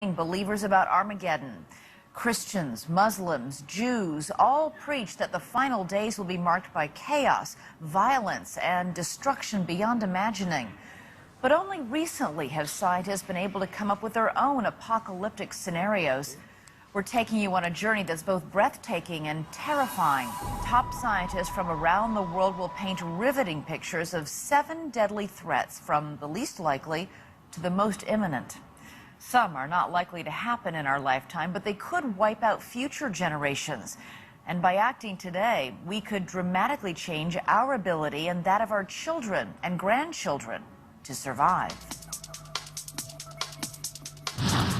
Believers about Armageddon. Christians, Muslims, Jews all preach that the final days will be marked by chaos, violence, and destruction beyond imagining. But only recently have scientists been able to come up with their own apocalyptic scenarios. We're taking you on a journey that's both breathtaking and terrifying. Top scientists from around the world will paint riveting pictures of 7 deadly threats, from the least likely to the most imminent. Some are not likely to happen in our lifetime, but they could wipe out future generations. And by acting today, we could dramatically change our ability and that of our children and grandchildren to survive.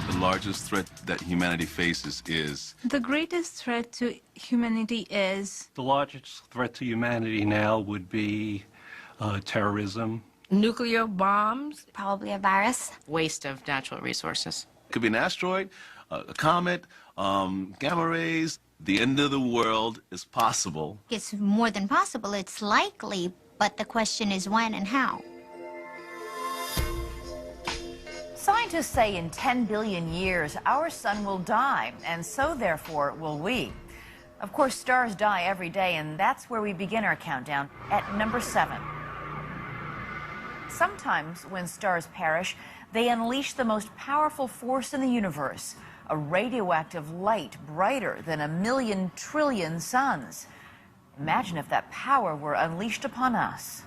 The largest threat that humanity faces is... The greatest threat to humanity is... The largest threat to humanity now would be terrorism. Nuclear bombs. Probably a virus. Waste of natural resources. It could be an asteroid, a comet, gamma rays. The end of the world is possible. It's more than possible. It's likely, but the question is when and how. Scientists say in 10 billion years, our sun will die, and so therefore will we. Of course, stars die every day, and that's where we begin our countdown at number 7. Sometimes, when stars perish, they unleash the most powerful force in the universe, a radioactive light brighter than 1,000,000 trillion suns. Imagine if that power were unleashed upon us.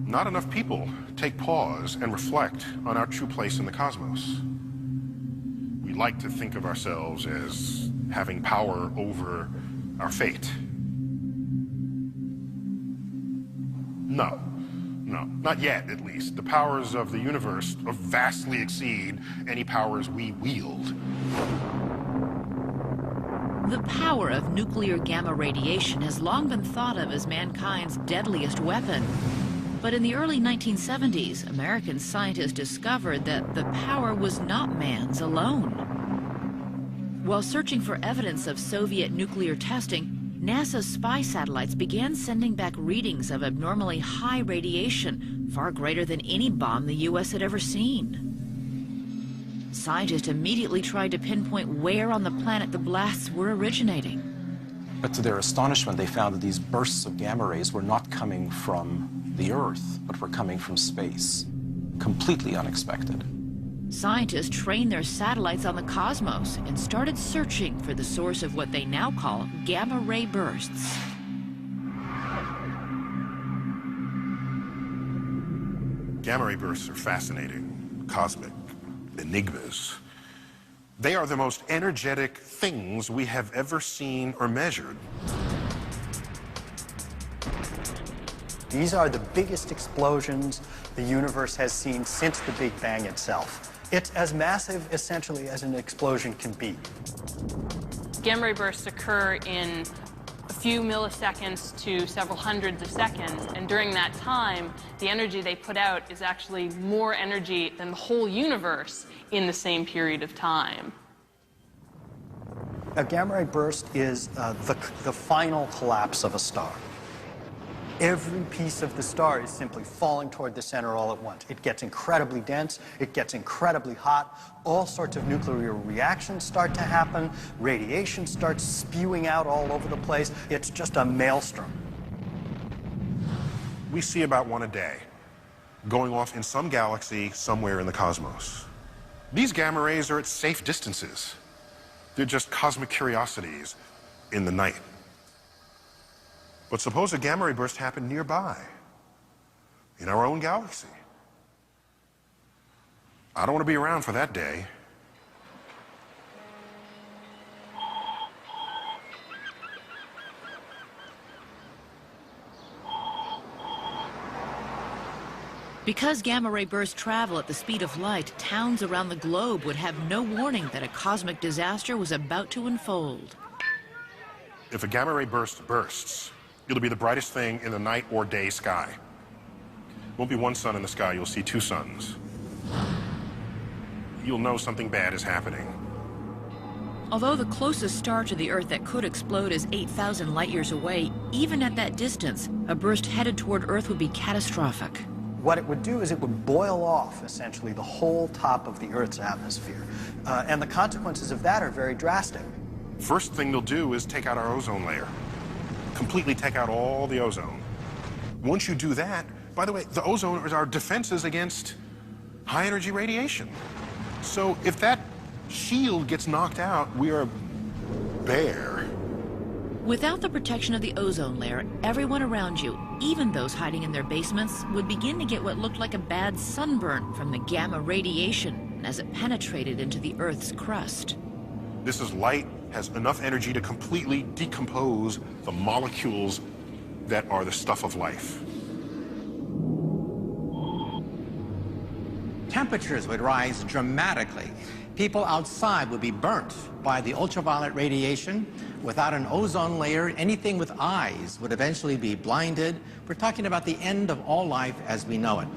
Not enough people take pause and reflect on our true place in the cosmos. We like to think of ourselves as having power over our fate. No, not yet, at least. The powers of the universe vastly exceed any powers we wield. The power of nuclear gamma radiation has long been thought of as mankind's deadliest weapon. But in the early 1970s, American scientists discovered that the power was not man's alone. While searching for evidence of Soviet nuclear testing, NASA's spy satellites began sending back readings of abnormally high radiation, far greater than any bomb the U.S. had ever seen. Scientists immediately tried to pinpoint where on the planet the blasts were originating. But to their astonishment, they found that these bursts of gamma rays were not coming from the Earth, but were coming from space. Completely unexpected. Scientists trained their satellites on the cosmos and started searching for the source of what they now call gamma ray bursts. Gamma ray bursts are fascinating, cosmic enigmas. They are the most energetic things we have ever seen or measured. These are the biggest explosions the universe has seen since the Big Bang itself. It's as massive, essentially, as an explosion can be. Gamma ray bursts occur in a few milliseconds to several hundreds of seconds, and during that time, the energy they put out is actually more energy than the whole universe in the same period of time. A gamma ray burst is the final collapse of a star. Every piece of the star is simply falling toward the center all at once. It gets incredibly dense, it gets incredibly hot, all sorts of nuclear reactions start to happen, radiation starts spewing out all over the place. It's just a maelstrom. We see about one a day, going off in some galaxy somewhere in the cosmos. These gamma rays are at safe distances. They're just cosmic curiosities in the night. But suppose a gamma ray burst happened nearby, in our own galaxy. I don't want to be around for that day. Because gamma ray bursts travel at the speed of light, towns around the globe would have no warning that a cosmic disaster was about to unfold. If a gamma ray burst bursts, it'll be the brightest thing in the night or day sky. Won't be one sun in the sky, you'll see 2 suns. You'll know something bad is happening. Although the closest star to the Earth that could explode is 8,000 light years away, even at that distance, a burst headed toward Earth would be catastrophic. what it would do is it would boil off, essentially, the whole top of the Earth's atmosphere. And the consequences of that are very drastic. First thing they'll do is take out our ozone layer. Completely take out all the ozone. Once you do that, by the way, the ozone is our defenses against high-energy radiation. So if that shield gets knocked out, we are bare. Without the protection of the ozone layer, everyone around you, even those hiding in their basements, would begin to get what looked like a bad sunburn from the gamma radiation as it penetrated into the Earth's crust. This is light, has enough energy to completely decompose the molecules that are the stuff of life. Temperatures would rise dramatically. People outside would be burnt by the ultraviolet radiation. Without an ozone layer, anything with eyes would eventually be blinded. We're talking about the end of all life as we know it.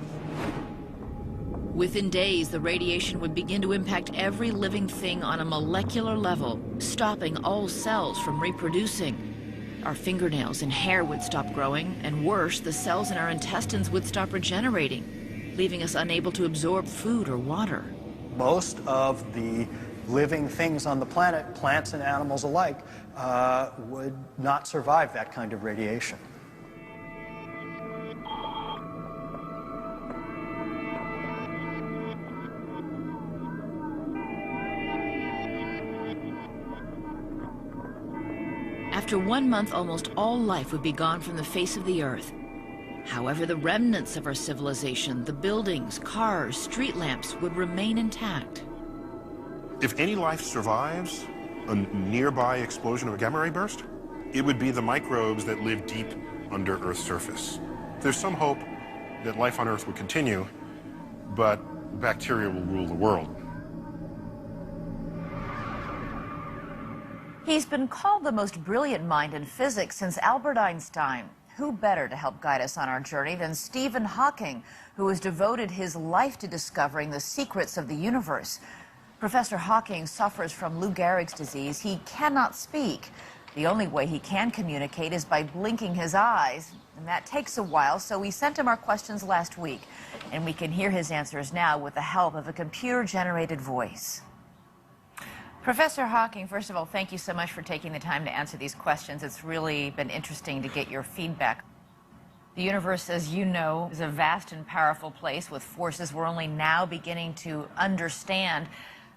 Within days, the radiation would begin to impact every living thing on a molecular level, stopping all cells from reproducing. Our fingernails and hair would stop growing, and worse, the cells in our intestines would stop regenerating, leaving us unable to absorb food or water. Most of the living things on the planet, plants and animals alike, would not survive that kind of radiation. After 1 month, almost all life would be gone from the face of the Earth. However, the remnants of our civilization, the buildings, cars, street lamps, would remain intact. If any life survives a nearby explosion of a gamma ray burst, it would be the microbes that live deep under Earth's surface. There's some hope that life on Earth will continue, but bacteria will rule the world. He's been called the most brilliant mind in physics since Albert Einstein. Who better to help guide us on our journey than Stephen Hawking, who has devoted his life to discovering the secrets of the universe. Professor Hawking suffers from Lou Gehrig's disease. He cannot speak. The only way he can communicate is by blinking his eyes, and that takes a while, so we sent him our questions last week, and we can hear his answers now with the help of a computer-generated voice. Professor Hawking, first of all, thank you so much for taking the time to answer these questions. It's really been interesting to get your feedback. The universe, as you know, is a vast and powerful place with forces we're only now beginning to understand.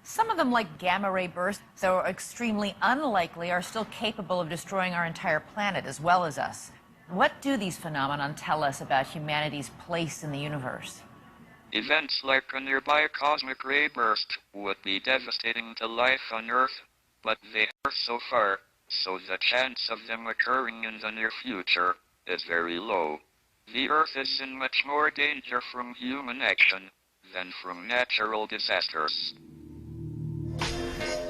Some of them, like gamma ray bursts, though extremely unlikely, are still capable of destroying our entire planet as well as us. What do these phenomena tell us about humanity's place in the universe? Events like a nearby cosmic ray burst would be devastating to life on Earth, but they are so far, so the chance of them occurring in the near future is very low. The Earth is in much more danger from human action than from natural disasters.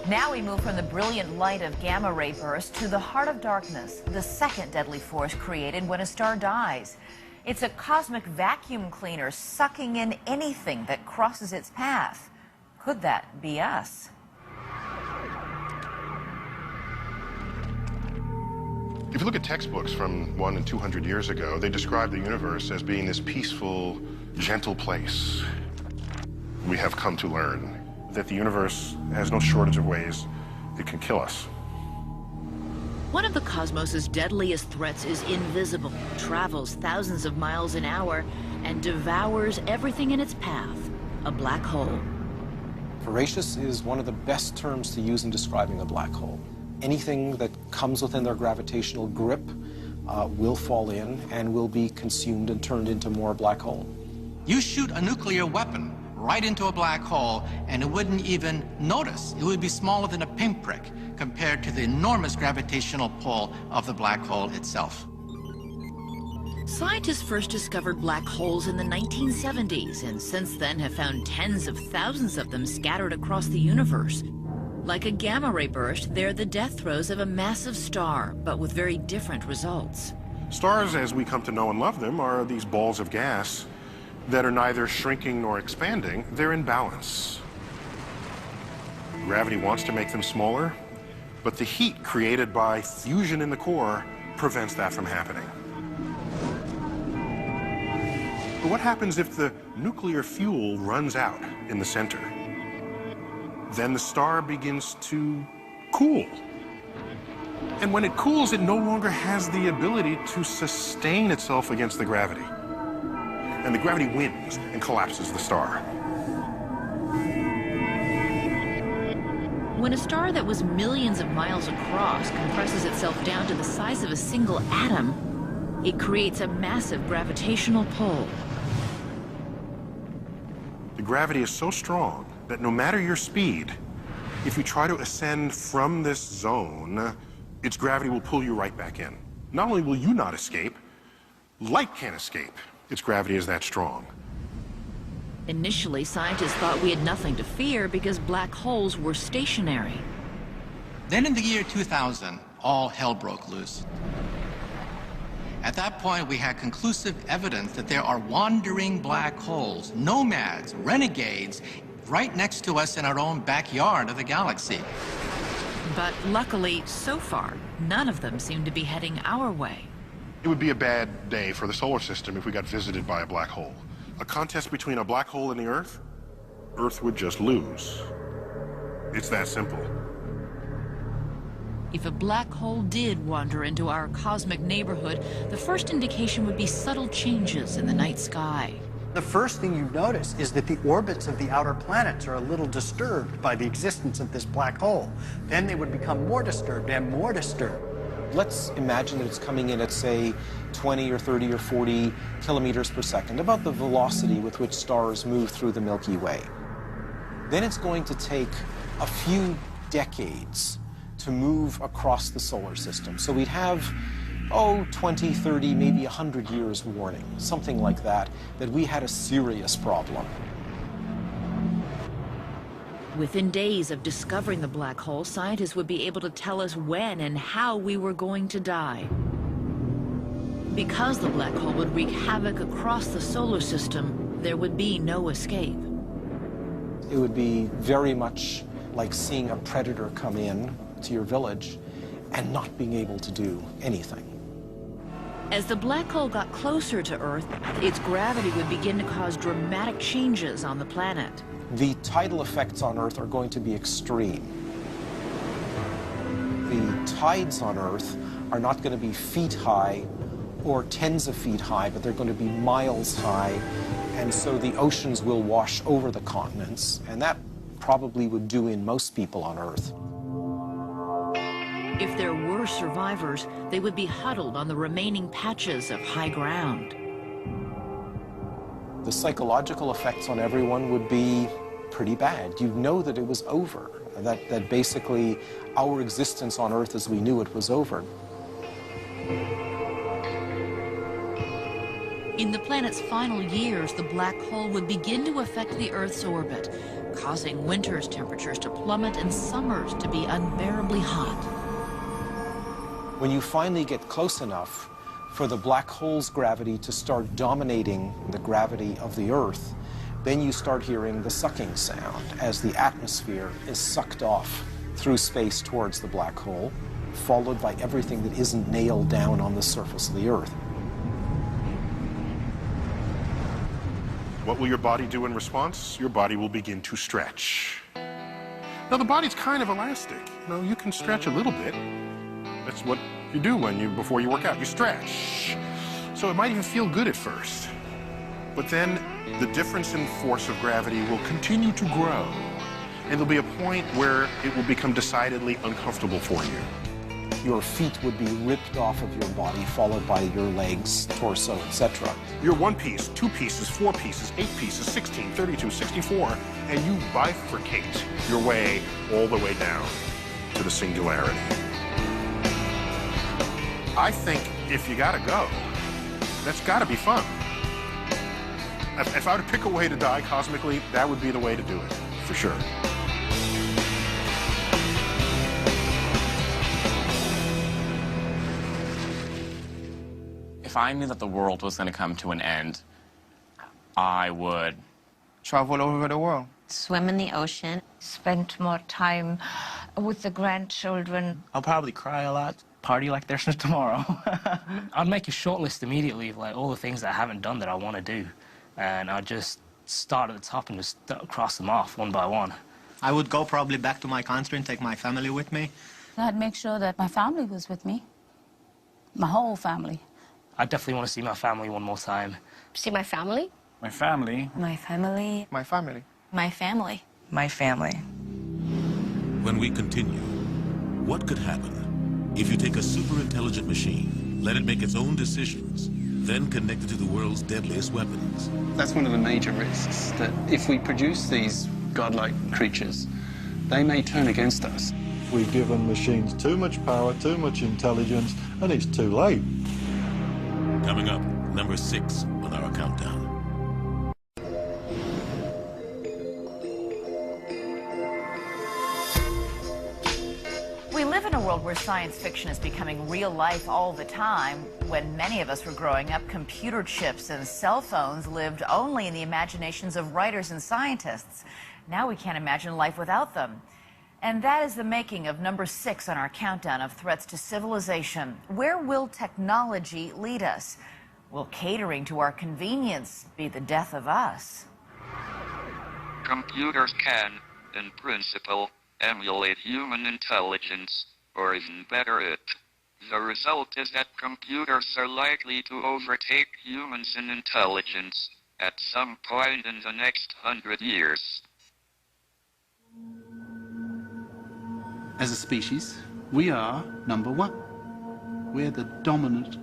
Now we move from the brilliant light of gamma ray bursts to the heart of darkness, the second deadly force created when a star dies. It's a cosmic vacuum cleaner sucking in anything that crosses its path. Could that be us? If you look at textbooks from 100 and 200 years ago, they describe the universe as being this peaceful, gentle place. We have come to learn that the universe has no shortage of ways it can kill us. One of the cosmos's deadliest threats is invisible, travels thousands of miles an hour, and devours everything in its path, a black hole. Voracious is one of the best terms to use in describing a black hole. Anything that comes within their gravitational grip will fall in and will be consumed and turned into more black hole. You shoot a nuclear weapon right into a black hole, and it wouldn't even notice. It would be smaller than a pinprick compared to the enormous gravitational pull of the black hole itself. Scientists first discovered black holes in the 1970s, and since then have found tens of thousands of them scattered across the universe. Like a gamma ray burst, they're the death throes of a massive star, but with very different results. Stars, as we come to know and love them, are these balls of gas that are neither shrinking nor expanding. They're in balance. Gravity wants to make them smaller, but the heat created by fusion in the core prevents that from happening. But what happens if the nuclear fuel runs out in the center? Then the star begins to cool. And when it cools, it no longer has the ability to sustain itself against the gravity. And the gravity wins and collapses the star. When a star that was millions of miles across compresses itself down to the size of a single atom, it creates a massive gravitational pull. The gravity is so strong that no matter your speed, if you try to ascend from this zone, its gravity will pull you right back in. Not only will you not escape, light can't escape. Its gravity is that strong. Initially, scientists thought we had nothing to fear because black holes were stationary. Then in the year 2000, all hell broke loose. At that point, we had conclusive evidence that there are wandering black holes, nomads, renegades, right next to us in our own backyard of the galaxy. But luckily, so far, none of them seem to be heading our way. It would be a bad day for the solar system if we got visited by a black hole. A contest between a black hole and the Earth, Earth would just lose. It's that simple. If a black hole did wander into our cosmic neighborhood, the first indication would be subtle changes in the night sky. The first thing you notice is that the orbits of the outer planets are a little disturbed by the existence of this black hole. Then they would become more disturbed and more disturbed. Let's imagine that it's coming in at, say, 20 or 30 or 40 kilometers per second, about the velocity with which stars move through the Milky Way. Then it's going to take a few decades to move across the solar system. So we'd have, 20, 30, maybe 100 years warning, something like that, that we had a serious problem. Within days of discovering the black hole, scientists would be able to tell us when and how we were going to die. Because the black hole would wreak havoc across the solar system, there would be no escape. It would be very much like seeing a predator come in to your village and not being able to do anything. As the black hole got closer to Earth, its gravity would begin to cause dramatic changes on the planet. The tidal effects on Earth are going to be extreme. The tides on Earth are not going to be feet high or tens of feet high, but they're going to be miles high. And so the oceans will wash over the continents, and that probably would do in most people on Earth. If there were survivors, they would be huddled on the remaining patches of high ground. The psychological effects on everyone would be pretty bad. You know that it was over, that basically our existence on Earth as we knew it was over. In the planet's final years, the black hole would begin to affect the Earth's orbit, causing winter's temperatures to plummet and summers to be unbearably hot. When you finally get close enough for the black hole's gravity to start dominating the gravity of the Earth, then you start hearing the sucking sound as the atmosphere is sucked off through space towards the black hole, followed by everything that isn't nailed down on the surface of the Earth. What will your body do in response? Your body will begin to stretch. Now, the body's kind of elastic. You know, you can stretch a little bit. That's what you do before you work out. You stretch. So it might even feel good at first. But then the difference in force of gravity will continue to grow. And there'll be a point where it will become decidedly uncomfortable for you. Your feet would be ripped off of your body, followed by your legs, torso, etc. You're 1 piece, 2 pieces, 4 pieces, 8 pieces, 16, 32, 64, and you bifurcate your way all the way down to the singularity. I think if you gotta go, that's gotta be fun. If I were to pick a way to die cosmically, that would be the way to do it, for sure. If I knew that the world was going to come to an end, I would travel all over the world. Swim in the ocean, spend more time with the grandchildren. I'll probably cry a lot, party like there's no tomorrow. I'd make a short list immediately of like all the things that I haven't done that I want to do. and I'd just start at the top and just cross them off one by one. I would go probably back to my country and take my family with me. I'd make sure that my family was with me, my whole family. I definitely want to see my family one more time. See my family? My family. My family. My family. My family. My family. When we continue, what could happen if you take a super intelligent machine, let it make its own decisions, then connect it to the world's deadliest weapons? That's one of the major risks, that if we produce these godlike creatures, they may turn against us. We've given machines too much power, too much intelligence, and it's too late. Coming up, number 6 on our countdown. We live in a world where science fiction is becoming real life all the time. When many of us were growing up, computer chips and cell phones lived only in the imaginations of writers and scientists. Now we can't imagine life without them. And that is the making of number 6 on our countdown of threats to civilization. Where will technology lead us? Will catering to our convenience be the death of us? Computers can, in principle, emulate human intelligence, or even better it. The result is that computers are likely to overtake humans in intelligence at some point in the next 100 years. As a species, we are number 1. We're the dominant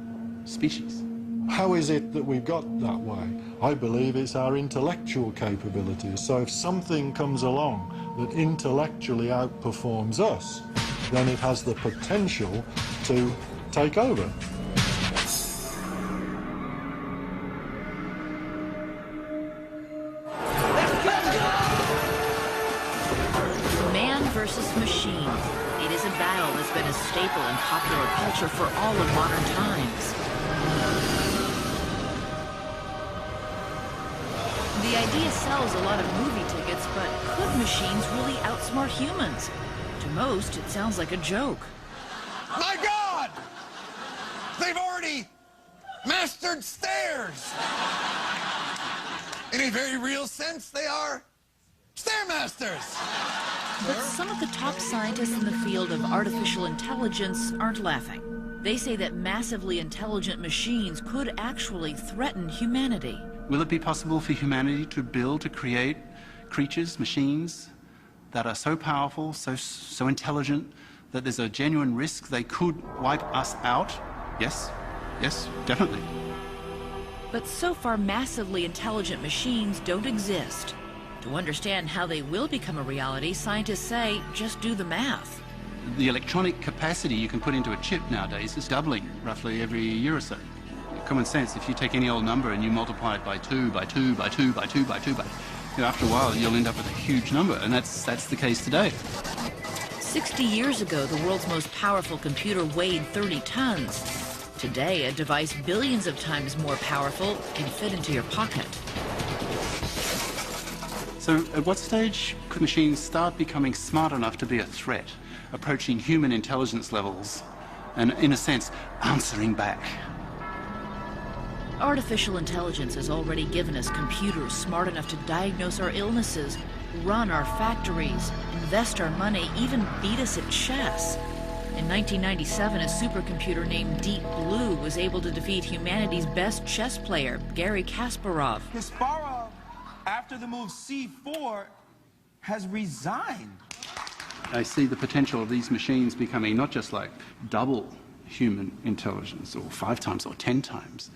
species. How is it that we've got that way? I believe it's our intellectual capabilities. So if something comes along that intellectually outperforms us, then it has the potential to take over. Man versus machine. It is a battle that's been a staple in popular culture for all of modern times. The idea sells a lot of movie tickets, but could machines really outsmart humans? To most, it sounds like a joke. My God! They've already mastered stairs! In a very real sense, they are stairmasters! But some of the top scientists in the field of artificial intelligence aren't laughing. They say that massively intelligent machines could actually threaten humanity. Will it be possible for humanity to build, to create creatures, machines that are so powerful, so intelligent, that there's a genuine risk they could wipe us out? Yes, definitely. But so far, massively intelligent machines don't exist. To understand how they will become a reality, scientists say, just do the math. The electronic capacity you can put into a chip nowadays is doubling roughly every year or so. Common sense, if you take any old number and you multiply it by 2, by 2, by 2, by 2, by 2, after a while you'll end up with a huge number, and that's the case today. 60 years ago, the world's most powerful computer weighed 30 tons. Today, a device billions of times more powerful can fit into your pocket. So at what stage could machines start becoming smart enough to be a threat, approaching human intelligence levels, and in a sense, answering back? Artificial intelligence has already given us computers smart enough to diagnose our illnesses, run our factories, invest our money, even beat us at chess. In 1997, a supercomputer named Deep Blue was able to defeat humanity's best chess player, Garry Kasparov. Kasparov, after the move C4, has resigned. I see the potential of these machines becoming not just like double human intelligence, or 5 times or 10 times,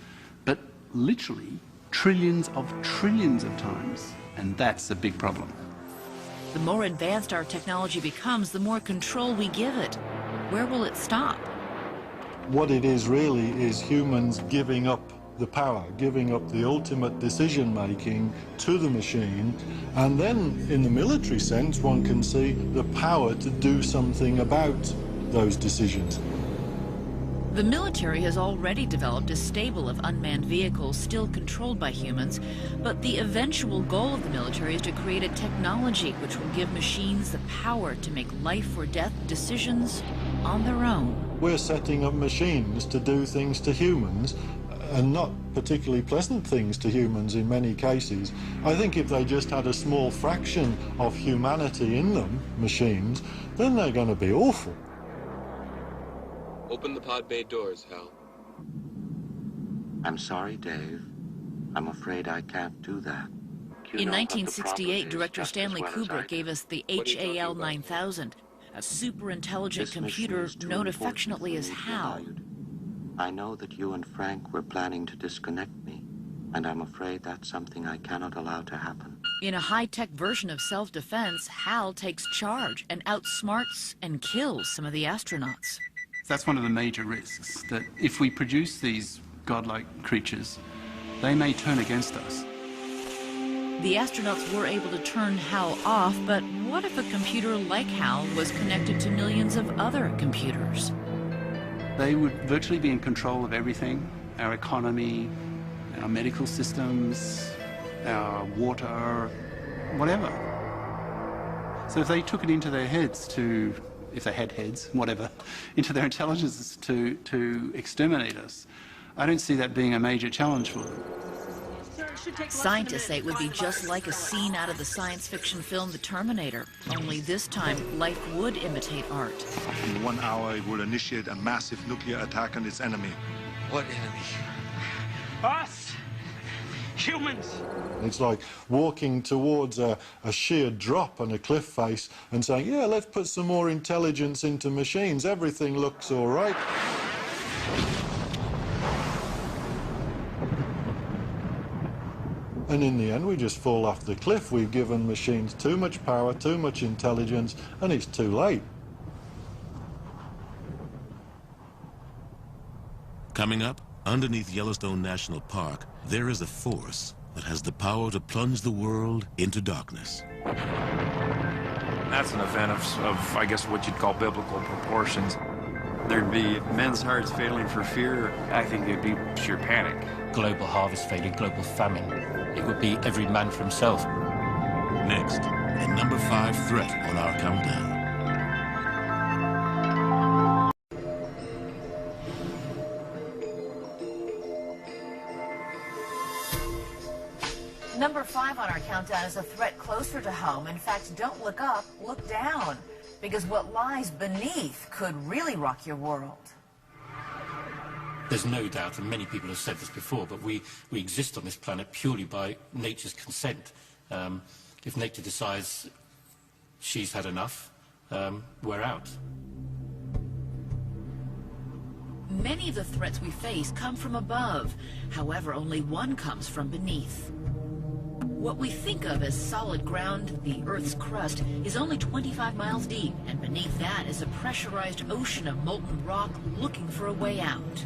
but literally trillions of times, and that's a big problem. The more advanced our technology becomes, the more control we give it. Where will it stop? What it is really is humans giving up the power, giving up the ultimate decision-making to the machine, and then in the military sense one can see the power to do something about those decisions. The military has already developed a stable of unmanned vehicles still controlled by humans, but the eventual goal of the military is to create a technology which will give machines the power to make life or death decisions on their own. We're setting up machines to do things to humans, and not particularly pleasant things to humans in many cases. I think if they just had a small fraction of humanity in them, machines, then they're going to be awful. Open the pod bay doors, Hal. I'm sorry, Dave. I'm afraid I can't do that. In 1968, director Stanley Kubrick gave us the HAL 9000, a super-intelligent computer known affectionately as HAL. I know that you and Frank were planning to disconnect me, and I'm afraid that's something I cannot allow to happen. In a high-tech version of self-defense, HAL takes charge and outsmarts and kills some of the astronauts. That's one of the major risks, that if we produce these godlike creatures, they may turn against us. The astronauts were able to turn HAL off, but what if a computer like HAL was connected to millions of other computers? They would virtually be in control of everything, our economy, our medical systems, our water, whatever. So if they took it into their heads to, if they had heads, whatever, into their intelligences to exterminate us, I don't see that being a major challenge for them. Scientists say it would be just like a scene out of the science fiction film The Terminator, only this time life would imitate art. In 1 hour, it will initiate a massive nuclear attack on its enemy. What enemy? Us! Humans! It's like walking towards a sheer drop on a cliff face and saying, yeah, let's put some more intelligence into machines. Everything looks all right. And in the end, we just fall off the cliff. We've given machines too much power, too much intelligence, and it's too late. Coming up, underneath Yellowstone National Park, there is a force that has the power to plunge the world into darkness. That's an event of I guess, what you'd call biblical proportions. There'd be men's hearts failing for fear. I think it'd be sheer panic. Global harvest failure, global famine. It would be every man for himself. Next, a number 5 threat on our countdown. Number 5 on our countdown is a threat closer to home. In fact, don't look up, look down, because what lies beneath could really rock your world. There's no doubt, and many people have said this before, but we exist on this planet purely by nature's consent. If nature decides she's had enough, we're out. Many of the threats we face come from above. However, only one comes from beneath. What we think of as solid ground, the Earth's crust, is only 25 miles deep, and beneath that is a pressurized ocean of molten rock looking for a way out.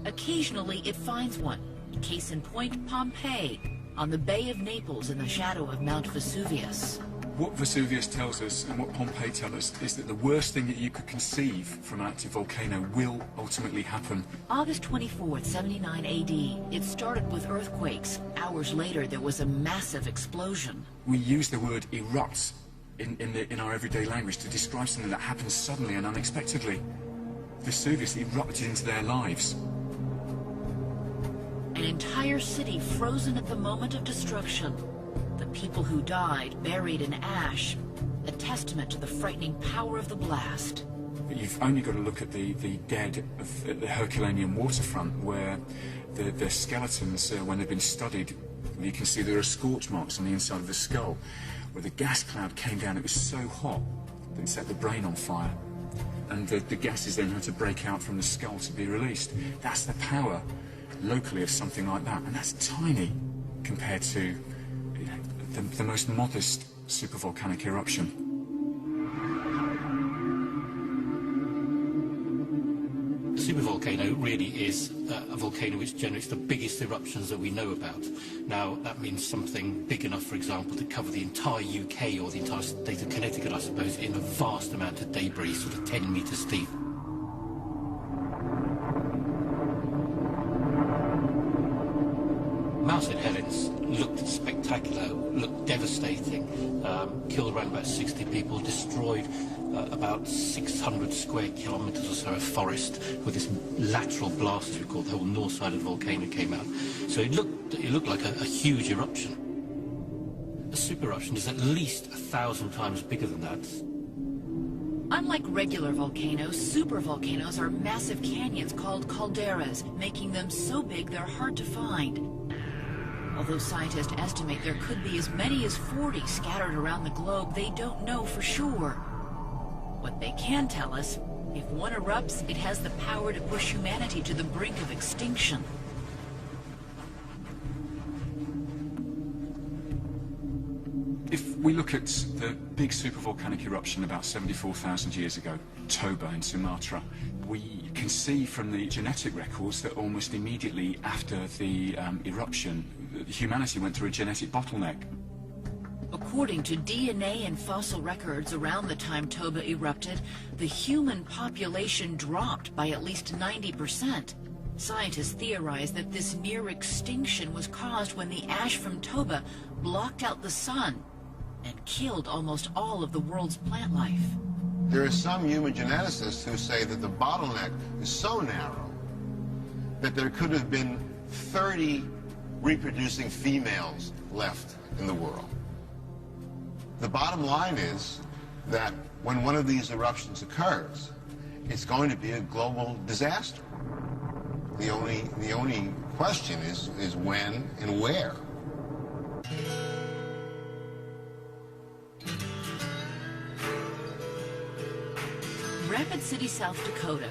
Occasionally, it finds one. Case in point, Pompeii, on the Bay of Naples in the shadow of Mount Vesuvius. What Vesuvius tells us and what Pompeii tells us is that the worst thing that you could conceive from an active volcano will ultimately happen. August 24th, 79 AD. It started with earthquakes. Hours later, there was a massive explosion. We use the word erupt in our everyday language to describe something that happens suddenly and unexpectedly. Vesuvius erupted into their lives. An entire city frozen at the moment of destruction. The people who died buried in ash, a testament to the frightening power of the blast. But you've only got to look at the dead at the Herculaneum waterfront, where the skeletons, when they've been studied, you can see there are scorch marks on the inside of the skull, where the gas cloud came down. It was so hot that it set the brain on fire. And the gases then had to break out from the skull to be released. That's the power locally of something like that, and that's tiny compared to the most modest supervolcanic eruption. The supervolcano really is a volcano which generates the biggest eruptions that we know about. Now, that means something big enough, for example, to cover the entire UK or the entire state of Connecticut, I suppose, in a vast amount of debris, sort of 10 meters deep. Mount St. Helens looked spectacular Krakatoa looked devastating. Killed around about 60 people, destroyed about 600 square kilometers or so of forest with this lateral blast, as we call it. The whole north side of the volcano came out. So it looked like a huge eruption. A super eruption is at least 1,000 times bigger than that. Unlike regular volcanoes, supervolcanoes are massive canyons called calderas, making them so big they're hard to find. Although scientists estimate there could be as many as 40 scattered around the globe, they don't know for sure. What they can tell us, if one erupts, it has the power to push humanity to the brink of extinction. If we look at the big supervolcanic eruption about 74,000 years ago, Toba in Sumatra, we can see from the genetic records that almost immediately after the eruption, humanity went through a genetic bottleneck. According to DNA and fossil records around the time Toba erupted, the human population dropped by at least 90%. Scientists theorize that this near extinction was caused when the ash from Toba blocked out the sun and killed almost all of the world's plant life. There are some human geneticists who say that the bottleneck is so narrow that there could have been 30 reproducing females left in the world. The bottom line is that when one of these eruptions occurs, it's going to be a global disaster. The only question is when and where. Rapid City, South Dakota,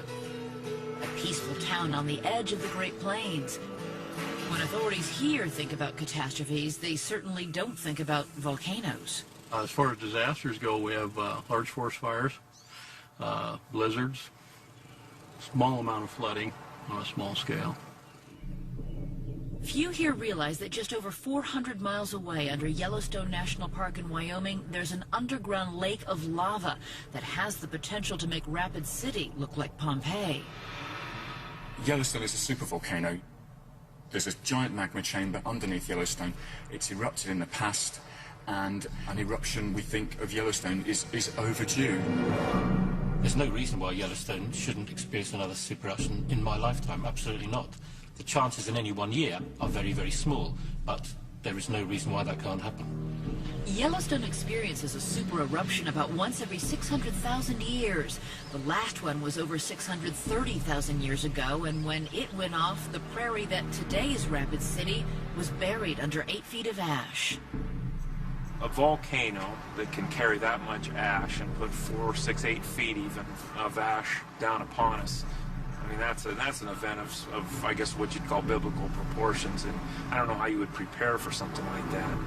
a peaceful town on the edge of the Great Plains. When authorities here think about catastrophes, they certainly don't think about volcanoes. As far as disasters go, we have large forest fires, blizzards, small amount of flooding on a small scale. Few here realize that just over 400 miles away under Yellowstone National Park in Wyoming, there's an underground lake of lava that has the potential to make Rapid City look like Pompeii. Yellowstone is a supervolcano. There's a giant magma chamber underneath Yellowstone. It's erupted in the past, and an eruption, we think, of Yellowstone is overdue. There's no reason why Yellowstone shouldn't experience another super eruption in my lifetime. Absolutely not. The chances in any one year are very, very small, but there is no reason why that can't happen. Yellowstone experiences a super eruption about once every 600,000 years. The last one was over 630,000 years ago, and when it went off, the prairie that today is Rapid City was buried under 8 feet of ash. A volcano that can carry that much ash and put 4, 6, 8 feet even of ash down upon us. I mean, that's an event of, I guess, what you'd call biblical proportions, and I don't know how you would prepare for something like that.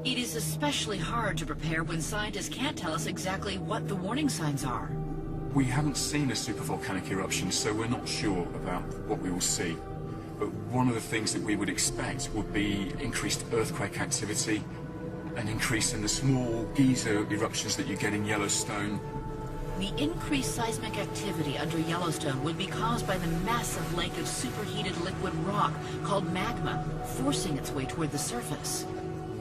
It is especially hard to prepare when scientists can't tell us exactly what the warning signs are. We haven't seen a supervolcanic eruption, so we're not sure about what we will see. But one of the things that we would expect would be increased earthquake activity, an increase in the small geyser eruptions that you get in Yellowstone. The increased seismic activity under Yellowstone would be caused by the massive lake of superheated liquid rock called magma, forcing its way toward the surface.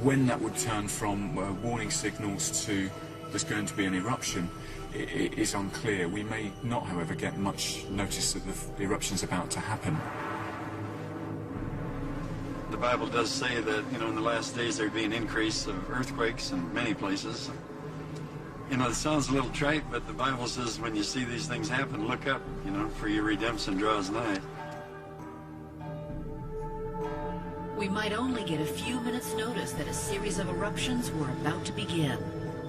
When that would turn from warning signals to there's going to be an eruption, it is unclear. We may not, however, get much notice that the eruption's about to happen. The Bible does say that, in the last days there'd be an increase of earthquakes in many places. It sounds a little trite, but the Bible says when you see these things happen, look up, for your redemption draws nigh. We might only get a few minutes' notice that a series of eruptions were about to begin.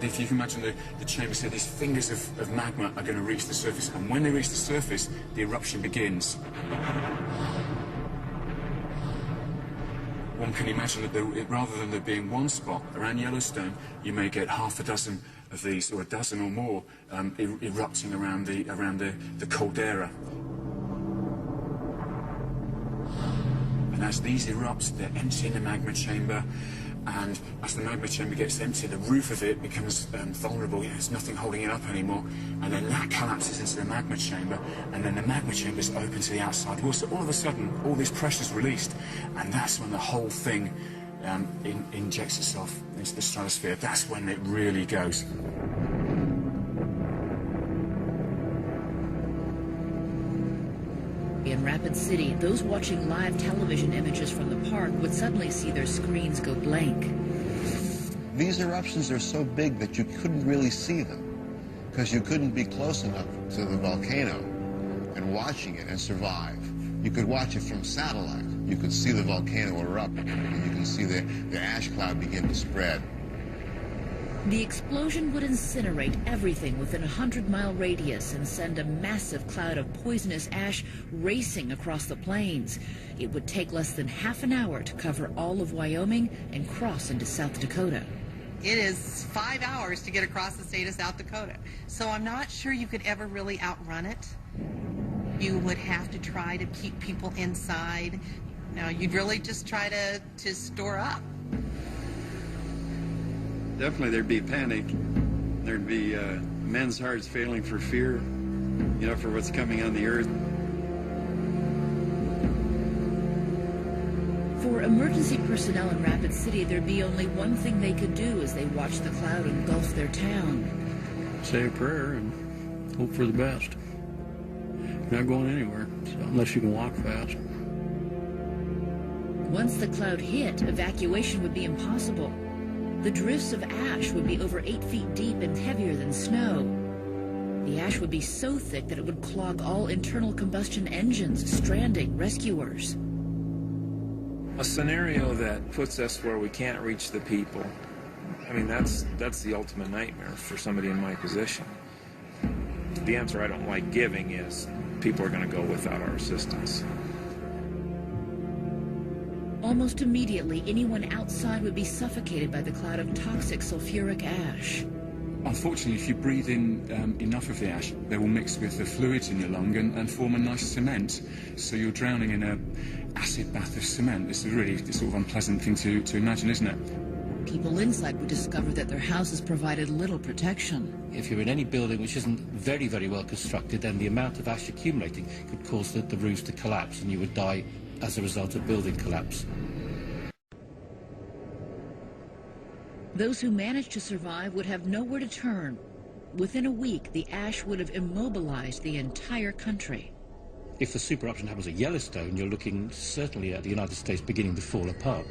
If you can imagine the chamber, so these fingers of magma are going to reach the surface, and when they reach the surface, the eruption begins. One can imagine that rather than there being one spot around Yellowstone, you may get half a dozen of these, or a dozen or more, erupting around the caldera. And as these erupt, they're emptying the magma chamber, And as the magma chamber gets empty, the roof of it becomes vulnerable. There's nothing holding it up anymore. And then that collapses into the magma chamber, and then the magma chamber is open to the outside wall. So all of a sudden, all this pressure is released, and that's when the whole thing injects itself into the stratosphere. That's when it really goes. In Rapid City, those watching live television images from the park would suddenly see their screens go blank. These eruptions are so big that you couldn't really see them because you couldn't be close enough to the volcano and watching it and survive. You could watch it from satellite. You could see the volcano erupt, and you can see the ash cloud begin to spread. The explosion would incinerate everything within a 100-mile radius and send a massive cloud of poisonous ash racing across the plains. It would take less than half an hour to cover all of Wyoming and cross into South Dakota. It is 5 hours to get across the state of South Dakota. So I'm not sure you could ever really outrun it. You would have to try to keep people inside. No, you'd really just try to store up. Definitely there'd be panic. There'd be men's hearts failing for fear, for what's coming on the earth. For emergency personnel in Rapid City, there'd be only one thing they could do as they watched the cloud engulf their town. Say a prayer and hope for the best. You're not going anywhere, unless you can walk fast. Once the cloud hit, evacuation would be impossible. The drifts of ash would be over 8 feet deep and heavier than snow. The ash would be so thick that it would clog all internal combustion engines, stranding rescuers. A scenario that puts us where we can't reach the people. I mean, that's the ultimate nightmare for somebody in my position. The answer I don't like giving is people are going to go without our assistance. Almost immediately, anyone outside would be suffocated by the cloud of toxic sulfuric ash. Unfortunately, if you breathe in enough of the ash, they will mix with the fluids in your lung and form a nice cement. So you're drowning in an acid bath of cement. It's a really sort of unpleasant thing to imagine, isn't it? People inside would discover that their houses provided little protection. If you're in any building which isn't very, very well constructed, then the amount of ash accumulating could cause the roofs to collapse, and you would die as a result of building collapse. Those who managed to survive would have nowhere to turn. Within a week, the ash would have immobilized the entire country. If the super eruption happens at Yellowstone, you're looking certainly at the United States beginning to fall apart.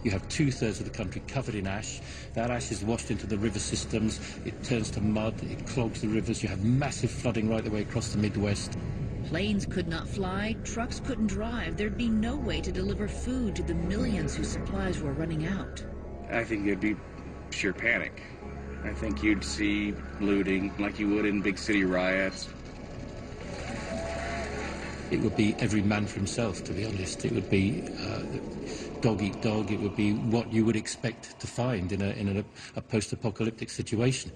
You have 2/3 of the country covered in ash. That ash is washed into the river systems. It turns to mud. It clogs the rivers. You have massive flooding right the way across the Midwest. Planes could not fly, trucks couldn't drive. There'd be no way to deliver food to the millions whose supplies were running out. I think there'd be sheer panic. I think you'd see looting like you would in big city riots. It would be every man for himself, to be honest. It would be dog eat dog. It would be what you would expect to find in a post-apocalyptic situation.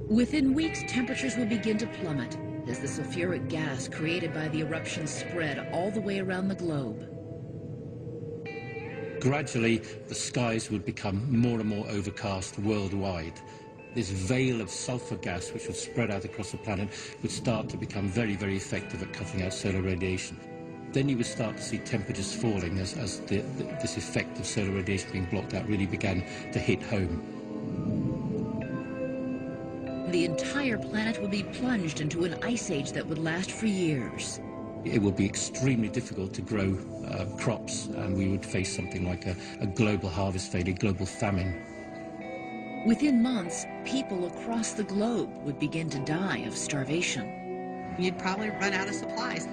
Within weeks, temperatures would begin to plummet as the sulfuric gas created by the eruption spread all the way around the globe. Gradually, the skies would become more and more overcast worldwide. This veil of sulfur gas, which would spread out across the planet, would start to become very, very effective at cutting out solar radiation. Then you would start to see temperatures falling as this effect of solar radiation being blocked out really began to hit home. The entire planet would be plunged into an ice age that would last for years. It would be extremely difficult to grow crops, and we would face something like a global harvest failure, global famine. Within months, people across the globe would begin to die of starvation. You'd probably run out of supplies.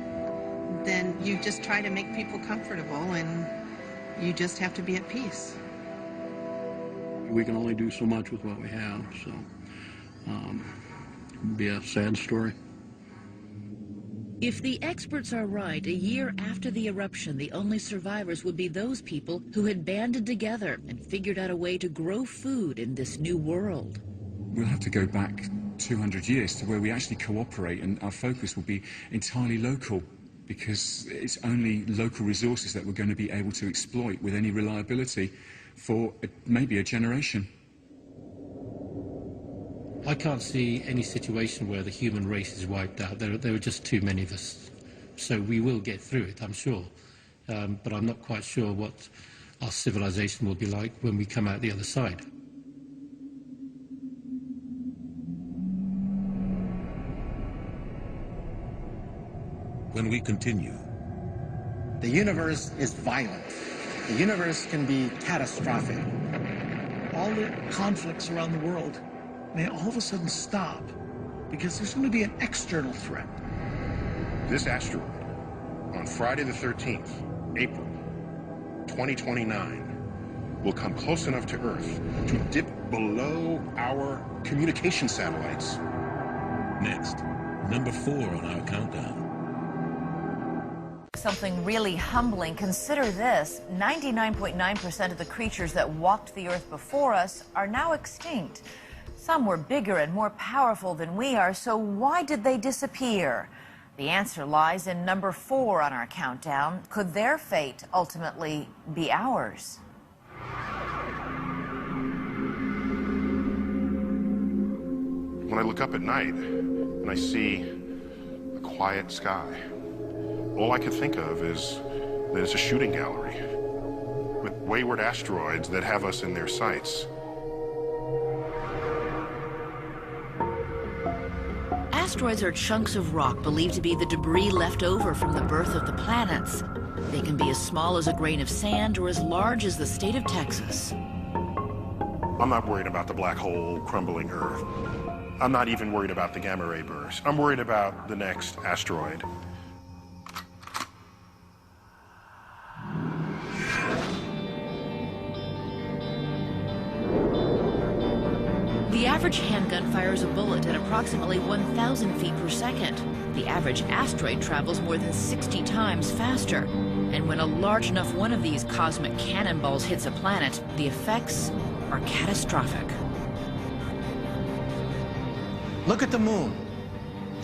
Then you just try to make people comfortable, and you just have to be at peace. We can only do so much with what we have, so it would be a sad story. If the experts are right, a year after the eruption, the only survivors would be those people who had banded together and figured out a way to grow food in this new world. We'll have to go back 200 years to where we actually cooperate, and our focus will be entirely local. because it's only local resources that we're going to be able to exploit with any reliability for maybe a generation. I can't see any situation where the human race is wiped out. There are just too many of us. So we will get through it, I'm sure. But I'm not quite sure what our civilization will be like when we come out the other side. When we continue. The universe is violent. The universe can be catastrophic. All the conflicts around the world may all of a sudden stop because there's going to be an external threat. This asteroid, on Friday the 13th, April 2029, will come close enough to Earth to dip below our communication satellites. Next, number 4 on our countdown. Something really humbling. Consider this: 99.9% of the creatures that walked the earth before us are now extinct. Some were bigger and more powerful than we are, so why did they disappear? The answer lies in number 4 on our countdown. Could their fate ultimately be ours? When I look up at night and I see a quiet sky, all I could think of is that it's a shooting gallery with wayward asteroids that have us in their sights. Asteroids are chunks of rock believed to be the debris left over from the birth of the planets. They can be as small as a grain of sand or as large as the state of Texas. I'm not worried about the black hole crumbling Earth. I'm not even worried about the gamma ray burst. I'm worried about the next asteroid. The average handgun fires a bullet at approximately 1,000 feet per second. The average asteroid travels more than 60 times faster. And when a large enough one of these cosmic cannonballs hits a planet, the effects are catastrophic. Look at the moon.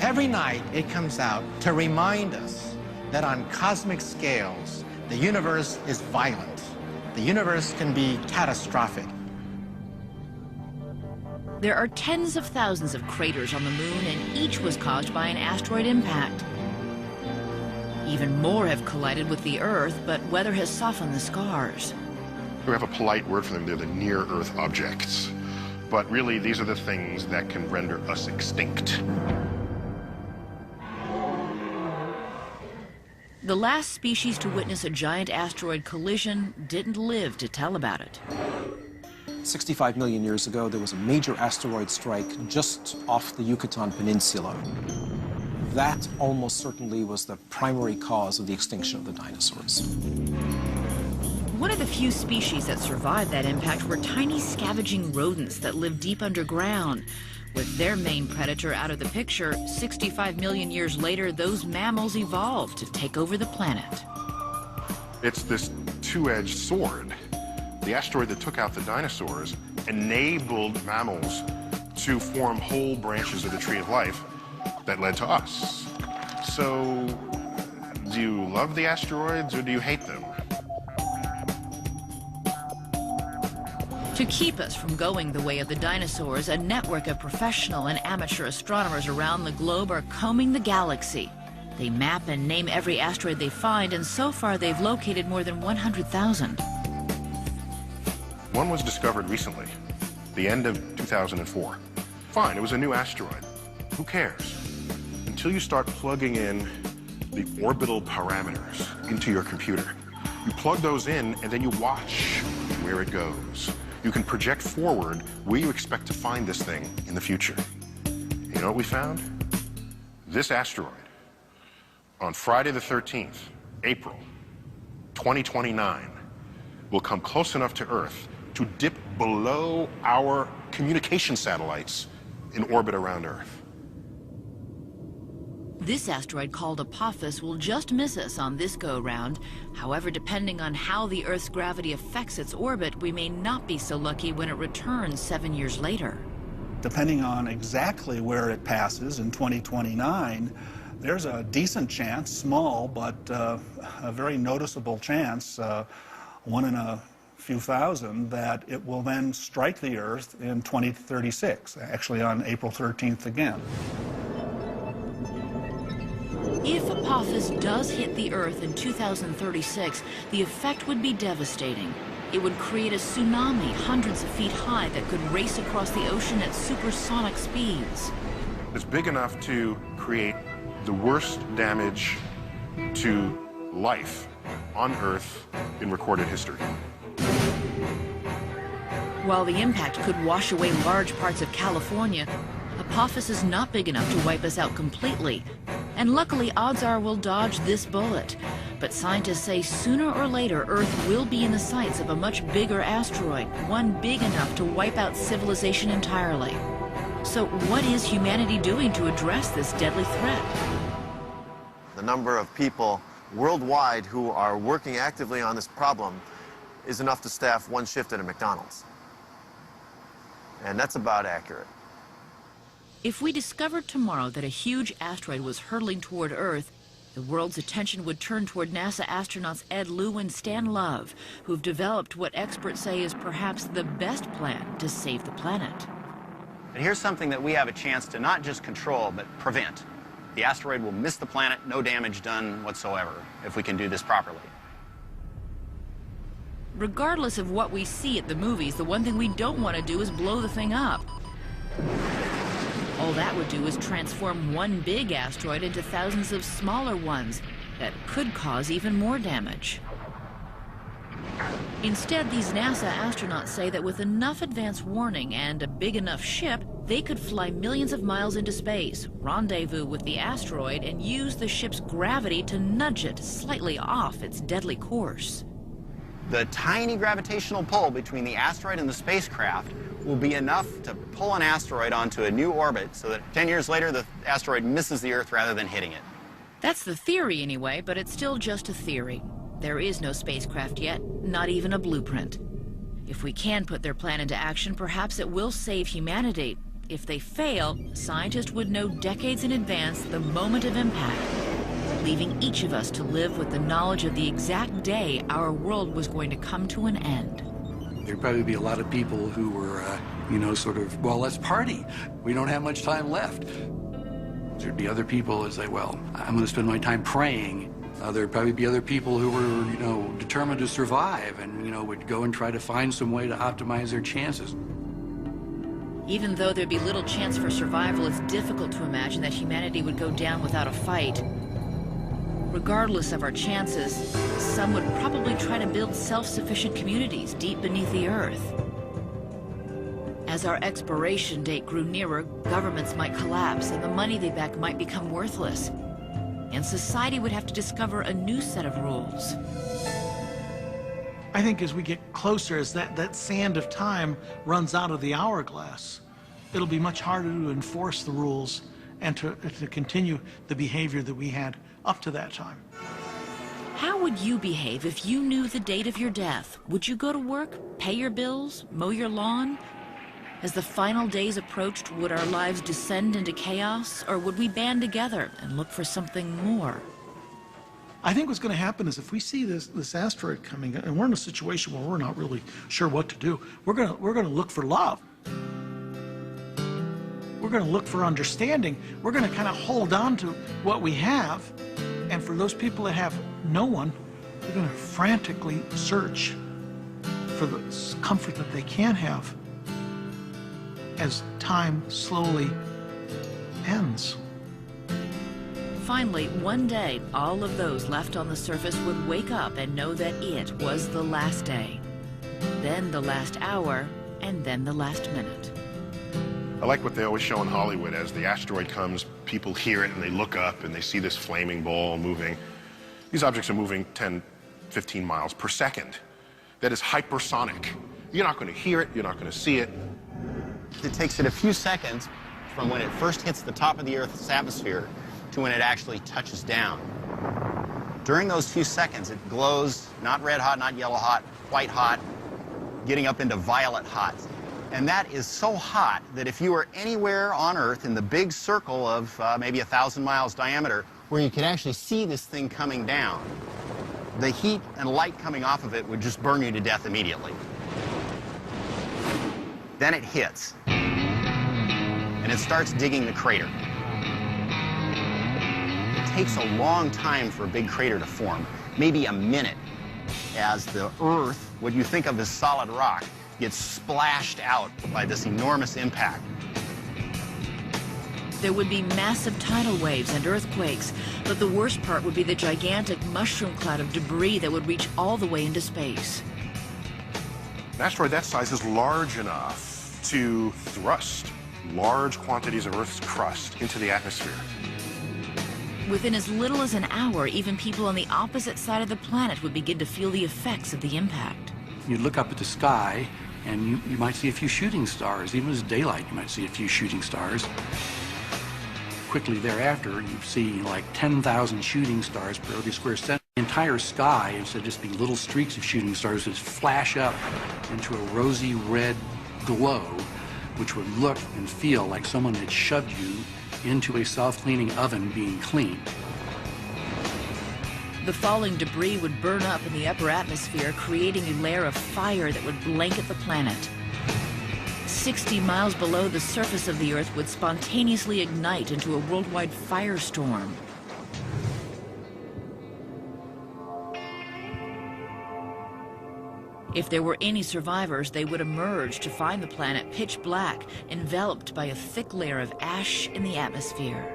Every night it comes out to remind us that on cosmic scales, the universe is violent. The universe can be catastrophic. There are tens of thousands of craters on the moon, and each was caused by an asteroid impact. Even more have collided with the Earth, but weather has softened the scars. We have a polite word for them. They're the near-Earth objects. But really, these are the things that can render us extinct. The last species to witness a giant asteroid collision didn't live to tell about it. 65 million years ago, there was a major asteroid strike just off the Yucatan Peninsula. That almost certainly was the primary cause of the extinction of the dinosaurs. One of the few species that survived that impact were tiny scavenging rodents that live deep underground. With their main predator out of the picture, 65 million years later, those mammals evolved to take over the planet. It's this two-edged sword. The asteroid that took out the dinosaurs enabled mammals to form whole branches of the tree of life that led to us. So, do you love the asteroids or do you hate them? To keep us from going the way of the dinosaurs, a network of professional and amateur astronomers around the globe are combing the galaxy. They map and name every asteroid they find, and so far they've located more than 100,000. One was discovered recently, the end of 2004. Fine, it was a new asteroid. Who cares? Until you start plugging in the orbital parameters into your computer. You plug those in, and then you watch where it goes. You can project forward where you expect to find this thing in the future. You know what we found? This asteroid, on Friday the 13th, April 2029, will come close enough to Earth to dip below our communication satellites in orbit around Earth. This asteroid, called Apophis, will just miss us on this go-round. However, depending on how the Earth's gravity affects its orbit, we may not be so lucky when it returns 7 years later. Depending on exactly where it passes in 2029, there's a decent chance, small, but a very noticeable chance, 1 in a few thousand, that it will then strike the Earth in 2036, actually on April 13th again. If Apophis does hit the Earth in 2036, the effect would be devastating. It would create a tsunami hundreds of feet high that could race across the ocean at supersonic speeds. It's big enough to create the worst damage to life on Earth in recorded history. While the impact could wash away large parts of California, Apophis is not big enough to wipe us out completely. And luckily, odds are we'll dodge this bullet. But scientists say sooner or later, Earth will be in the sights of a much bigger asteroid, one big enough to wipe out civilization entirely. So what is humanity doing to address this deadly threat? The number of people worldwide who are working actively on this problem is enough to staff one shift at a McDonald's. And that's about accurate. If we discovered tomorrow that a huge asteroid was hurtling toward Earth, the world's attention would turn toward NASA astronauts Ed Lu and Stan Love, who've developed what experts say is perhaps the best plan to save the planet. And here's something that we have a chance to not just control, but prevent. The asteroid will miss the planet, no damage done whatsoever, if we can do this properly. Regardless of what we see at the movies, the one thing we don't want to do is blow the thing up. All that would do is transform one big asteroid into thousands of smaller ones that could cause even more damage. Instead, these NASA astronauts say that with enough advance warning and a big enough ship, they could fly millions of miles into space, rendezvous with the asteroid, and use the ship's gravity to nudge it slightly off its deadly course. The tiny gravitational pull between the asteroid and the spacecraft will be enough to pull an asteroid onto a new orbit so that 10 years later the asteroid misses the Earth rather than hitting it. That's the theory anyway, but it's still just a theory. There is no spacecraft yet, not even a blueprint. If we can put their plan into action, perhaps it will save humanity. If they fail, scientists would know decades in advance the moment of impact, leaving each of us to live with the knowledge of the exact day our world was going to come to an end. There'd probably be a lot of people who were, sort of, well, let's party. We don't have much time left. There'd be other people that say, well, I'm going to spend my time praying. There'd probably be other people who were, determined to survive and, would go and try to find some way to optimize their chances. Even though there'd be little chance for survival, it's difficult to imagine that humanity would go down without a fight. Regardless of our chances, some would probably try to build self-sufficient communities deep beneath the Earth. As our expiration date grew nearer, governments might collapse and the money they back might become worthless. And society would have to discover a new set of rules. I think as we get closer, as that sand of time runs out of the hourglass, it'll be much harder to enforce the rules and to continue the behavior that we had up to that time. How would you behave if you knew the date of your death? Would you go to work, pay your bills, mow your lawn? As the final days approached, would our lives descend into chaos, or would we band together and look for something more? I think what's going to happen is if we see this asteroid coming, and we're in a situation where we're not really sure what to do, we're going to look for love. We're going to look for understanding. We're going to kind of hold on to what we have, and for those people that have no one, they're going to frantically search for the comfort that they can have as time slowly ends. Finally, one day, all of those left on the surface would wake up and know that it was the last day, then the last hour, and then the last minute. I like what they always show in Hollywood. As the asteroid comes, people hear it and they look up and they see this flaming ball moving. These objects are moving 10, 15 miles per second. That is hypersonic. You're not going to hear it, you're not going to see it. It takes it a few seconds from when it first hits the top of the Earth's atmosphere to when it actually touches down. During those few seconds, it glows, not red hot, not yellow hot, white hot, getting up into violet hot. And that is so hot that if you were anywhere on Earth in the big circle of maybe 1,000 miles diameter, where you could actually see this thing coming down, the heat and light coming off of it would just burn you to death immediately. Then it hits, and it starts digging the crater. It takes a long time for a big crater to form, maybe a minute, as the Earth, what you think of as solid rock, gets splashed out by this enormous impact. There would be massive tidal waves and earthquakes, but the worst part would be the gigantic mushroom cloud of debris that would reach all the way into space. An asteroid that size is large enough to thrust large quantities of Earth's crust into the atmosphere. Within as little as an hour, even people on the opposite side of the planet would begin to feel the effects of the impact. You'd look up at the sky, and you might see a few shooting stars. Even as daylight, you might see a few shooting stars. Quickly thereafter, you see like 10,000 shooting stars per every square centimeter. The entire sky, instead of just being little streaks of shooting stars, would flash up into a rosy red glow, which would look and feel like someone had shoved you into a self-cleaning oven being cleaned. The falling debris would burn up in the upper atmosphere, creating a layer of fire that would blanket the planet. 60 miles below the surface of the Earth would spontaneously ignite into a worldwide firestorm. If there were any survivors, they would emerge to find the planet pitch black, enveloped by a thick layer of ash in the atmosphere.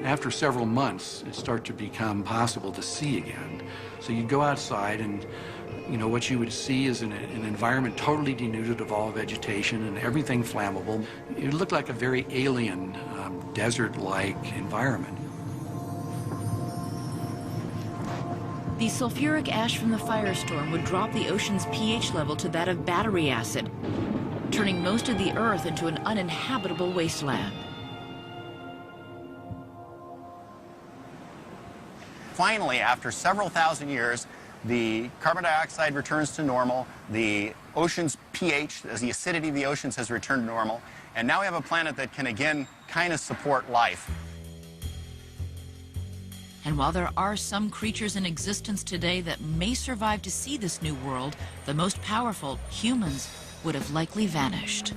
After several months, it started to become possible to see again. So you'd go outside and, you know, what you would see is an environment totally denuded of all vegetation and everything flammable. It looked like a very alien, desert-like environment. The sulfuric ash from the firestorm would drop the ocean's pH level to that of battery acid, turning most of the Earth into an uninhabitable wasteland. Finally, after several thousand years, the carbon dioxide returns to normal, the ocean's pH, as the acidity of the oceans has returned to normal, and now we have a planet that can again kind of support life. And while there are some creatures in existence today that may survive to see this new world, the most powerful, humans, would have likely vanished.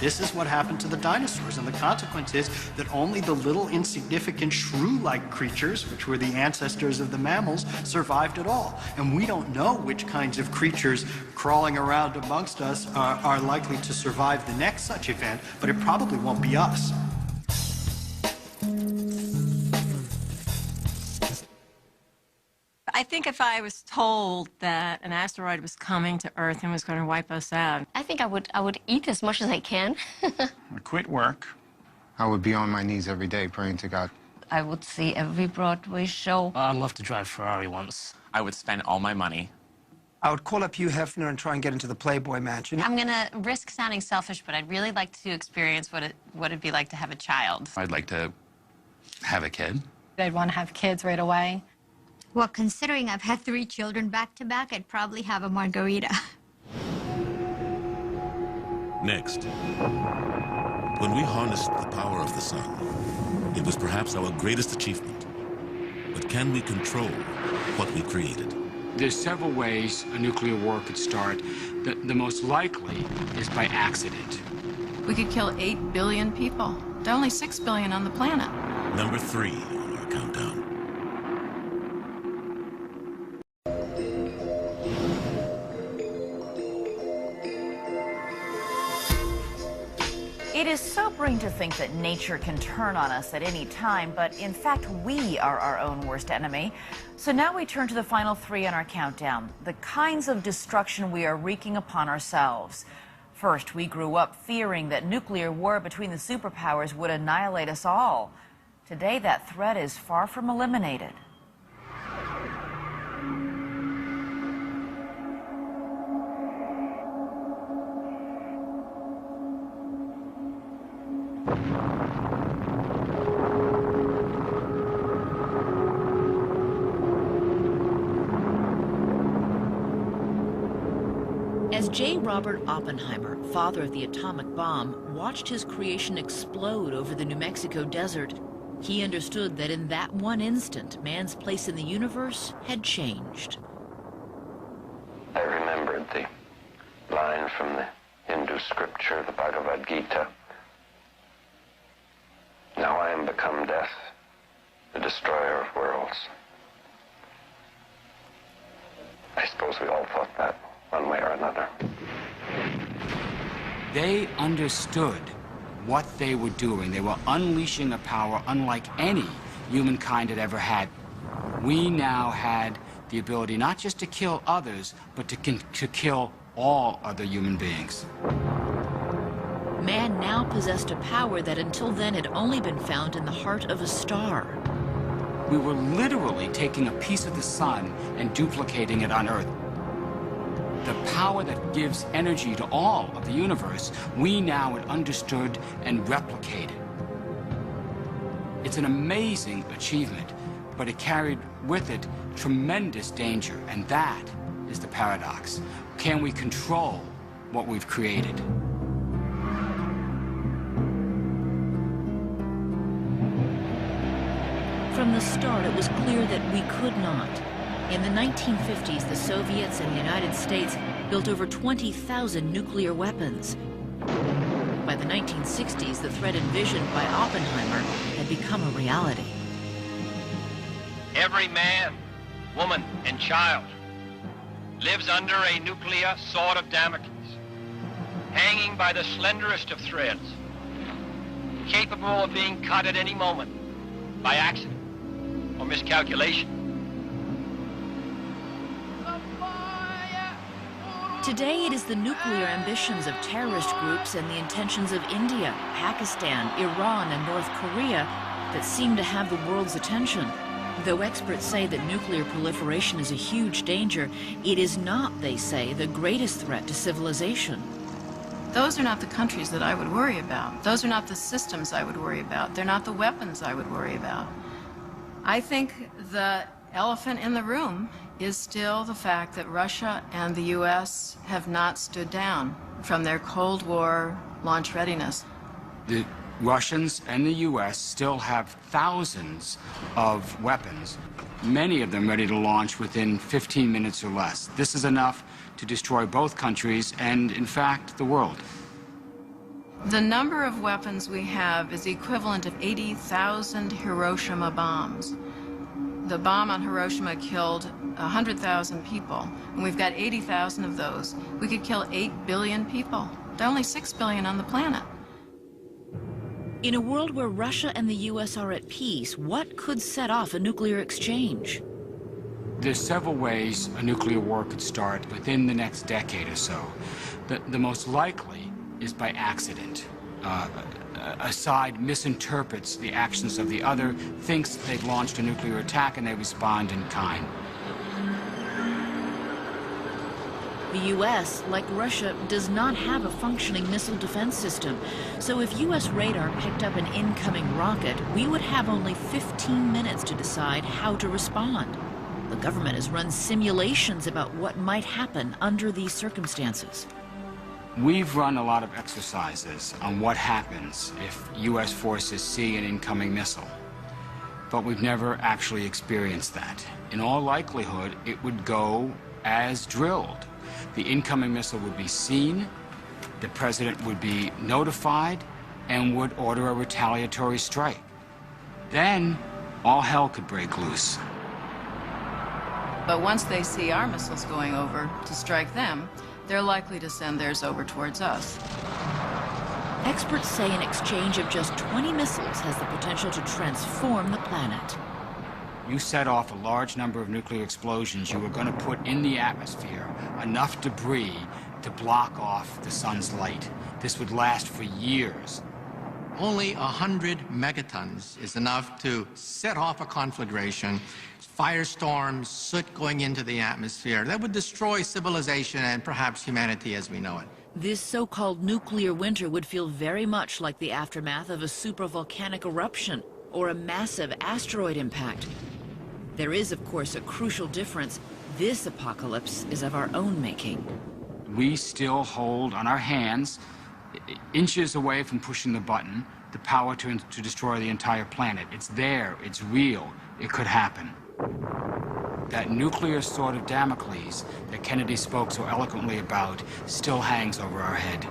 This is what happened to the dinosaurs, and the consequence is that only the little insignificant shrew-like creatures, which were the ancestors of the mammals, survived at all. And we don't know which kinds of creatures crawling around amongst us are likely to survive the next such event, but it probably won't be us. I think if I was told that an asteroid was coming to Earth and was going to wipe us out, I think I would eat as much as I can. I quit work. I would be on my knees every day praying to God. I would see every Broadway show. I'd love to drive Ferrari once. I would spend all my money. I would call up Hugh Hefner and try and get into the Playboy Mansion. I'm gonna risk sounding selfish, but I'd really like to experience what it'd be like to have a child. I'd like to have a kid. I'd want to have kids right away. Well, considering I've had 3 children back to back, I'd probably have a margarita. Next, when we harnessed the power of the sun, it was perhaps our greatest achievement. But can we control what we created? There's several ways a nuclear war could start. The most likely is by accident. we could kill 8 billion people. There are only 6 billion on the planet. Number 3 on our countdown. It is sobering to think that nature can turn on us at any time, but in fact, we are our own worst enemy. So now we turn to the final 3 on our countdown, the kinds of destruction we are wreaking upon ourselves. First, we grew up fearing that nuclear war between the superpowers would annihilate us all. Today, that threat is far from eliminated. J. Robert Oppenheimer, father of the atomic bomb, watched his creation explode over the New Mexico desert, he understood that in that one instant, man's place in the universe had changed. I remembered the line from the Hindu scripture, the Bhagavad Gita. Now I am become death, the destroyer of worlds. I suppose we all thought that one way or another. They understood what they were doing. They were unleashing a power unlike any humankind had ever had. We now had the ability not just to kill others, but to kill all other human beings. Man now possessed a power that until then had only been found in the heart of a star. We were literally taking a piece of the sun and duplicating it on Earth. The power that gives energy to all of the universe, we now had understood and replicated. It's an amazing achievement, but it carried with it tremendous danger, and that is the paradox. Can we control what we've created? From the start, it was clear that we could not. In the 1950s, the Soviets and the United States built over 20,000 nuclear weapons. By the 1960s, the threat envisioned by Oppenheimer had become a reality. Every man, woman, and child lives under a nuclear sword of Damocles, hanging by the slenderest of threads, capable of being cut at any moment by accident or miscalculation. Today, it is the nuclear ambitions of terrorist groups and the intentions of India, Pakistan, Iran, and North Korea that seem to have the world's attention. Though experts say that nuclear proliferation is a huge danger, it is not, they say, the greatest threat to civilization. Those are not the countries that I would worry about. Those are not the systems I would worry about. They're not the weapons I would worry about. I think the elephant in the room is still the fact that Russia and the U.S. have not stood down from their Cold War launch readiness. The Russians and the U.S. still have thousands of weapons, many of them ready to launch within 15 minutes or less. This is enough to destroy both countries and, in fact, the world. The number of weapons we have is the equivalent of 80,000 Hiroshima bombs. The bomb on Hiroshima killed 100,000 people, and we've got 80,000 of those. We could kill 8 billion people. There are only 6 billion on the planet. In a world where Russia and the U.S. are at peace, what could set off a nuclear exchange? There's several ways a nuclear war could start within the next decade or so. The most likely is by accident. A side misinterprets the actions of the other, thinks they've launched a nuclear attack, and they respond in kind. The U.S., like Russia, does not have a functioning missile defense system. So if U.S. radar picked up an incoming rocket, we would have only 15 minutes to decide how to respond. The government has run simulations about what might happen under these circumstances. We've run a lot of exercises on what happens if U.S. forces see an incoming missile. But we've never actually experienced that. In all likelihood, it would go as drilled. The incoming missile would be seen, the president would be notified, and would order a retaliatory strike. Then, all hell could break loose. But once they see our missiles going over to strike them, they're likely to send theirs over towards us. Experts say an exchange of just 20 missiles has the potential to transform the planet. You set off a large number of nuclear explosions, you were going to put in the atmosphere enough debris to block off the sun's light. This would last for years. Only 100 megatons is enough to set off a conflagration, firestorms, soot going into the atmosphere that would destroy civilization and perhaps humanity as we know it. This so-called nuclear winter would feel very much like the aftermath of a supervolcanic eruption or a massive asteroid impact. There is, of course, a crucial difference. This apocalypse is of our own making. We still hold on our hands, inches away from pushing the button, the power to destroy the entire planet. It's there, it's real, it could happen. That nuclear sword of Damocles that Kennedy spoke so eloquently about still hangs over our head.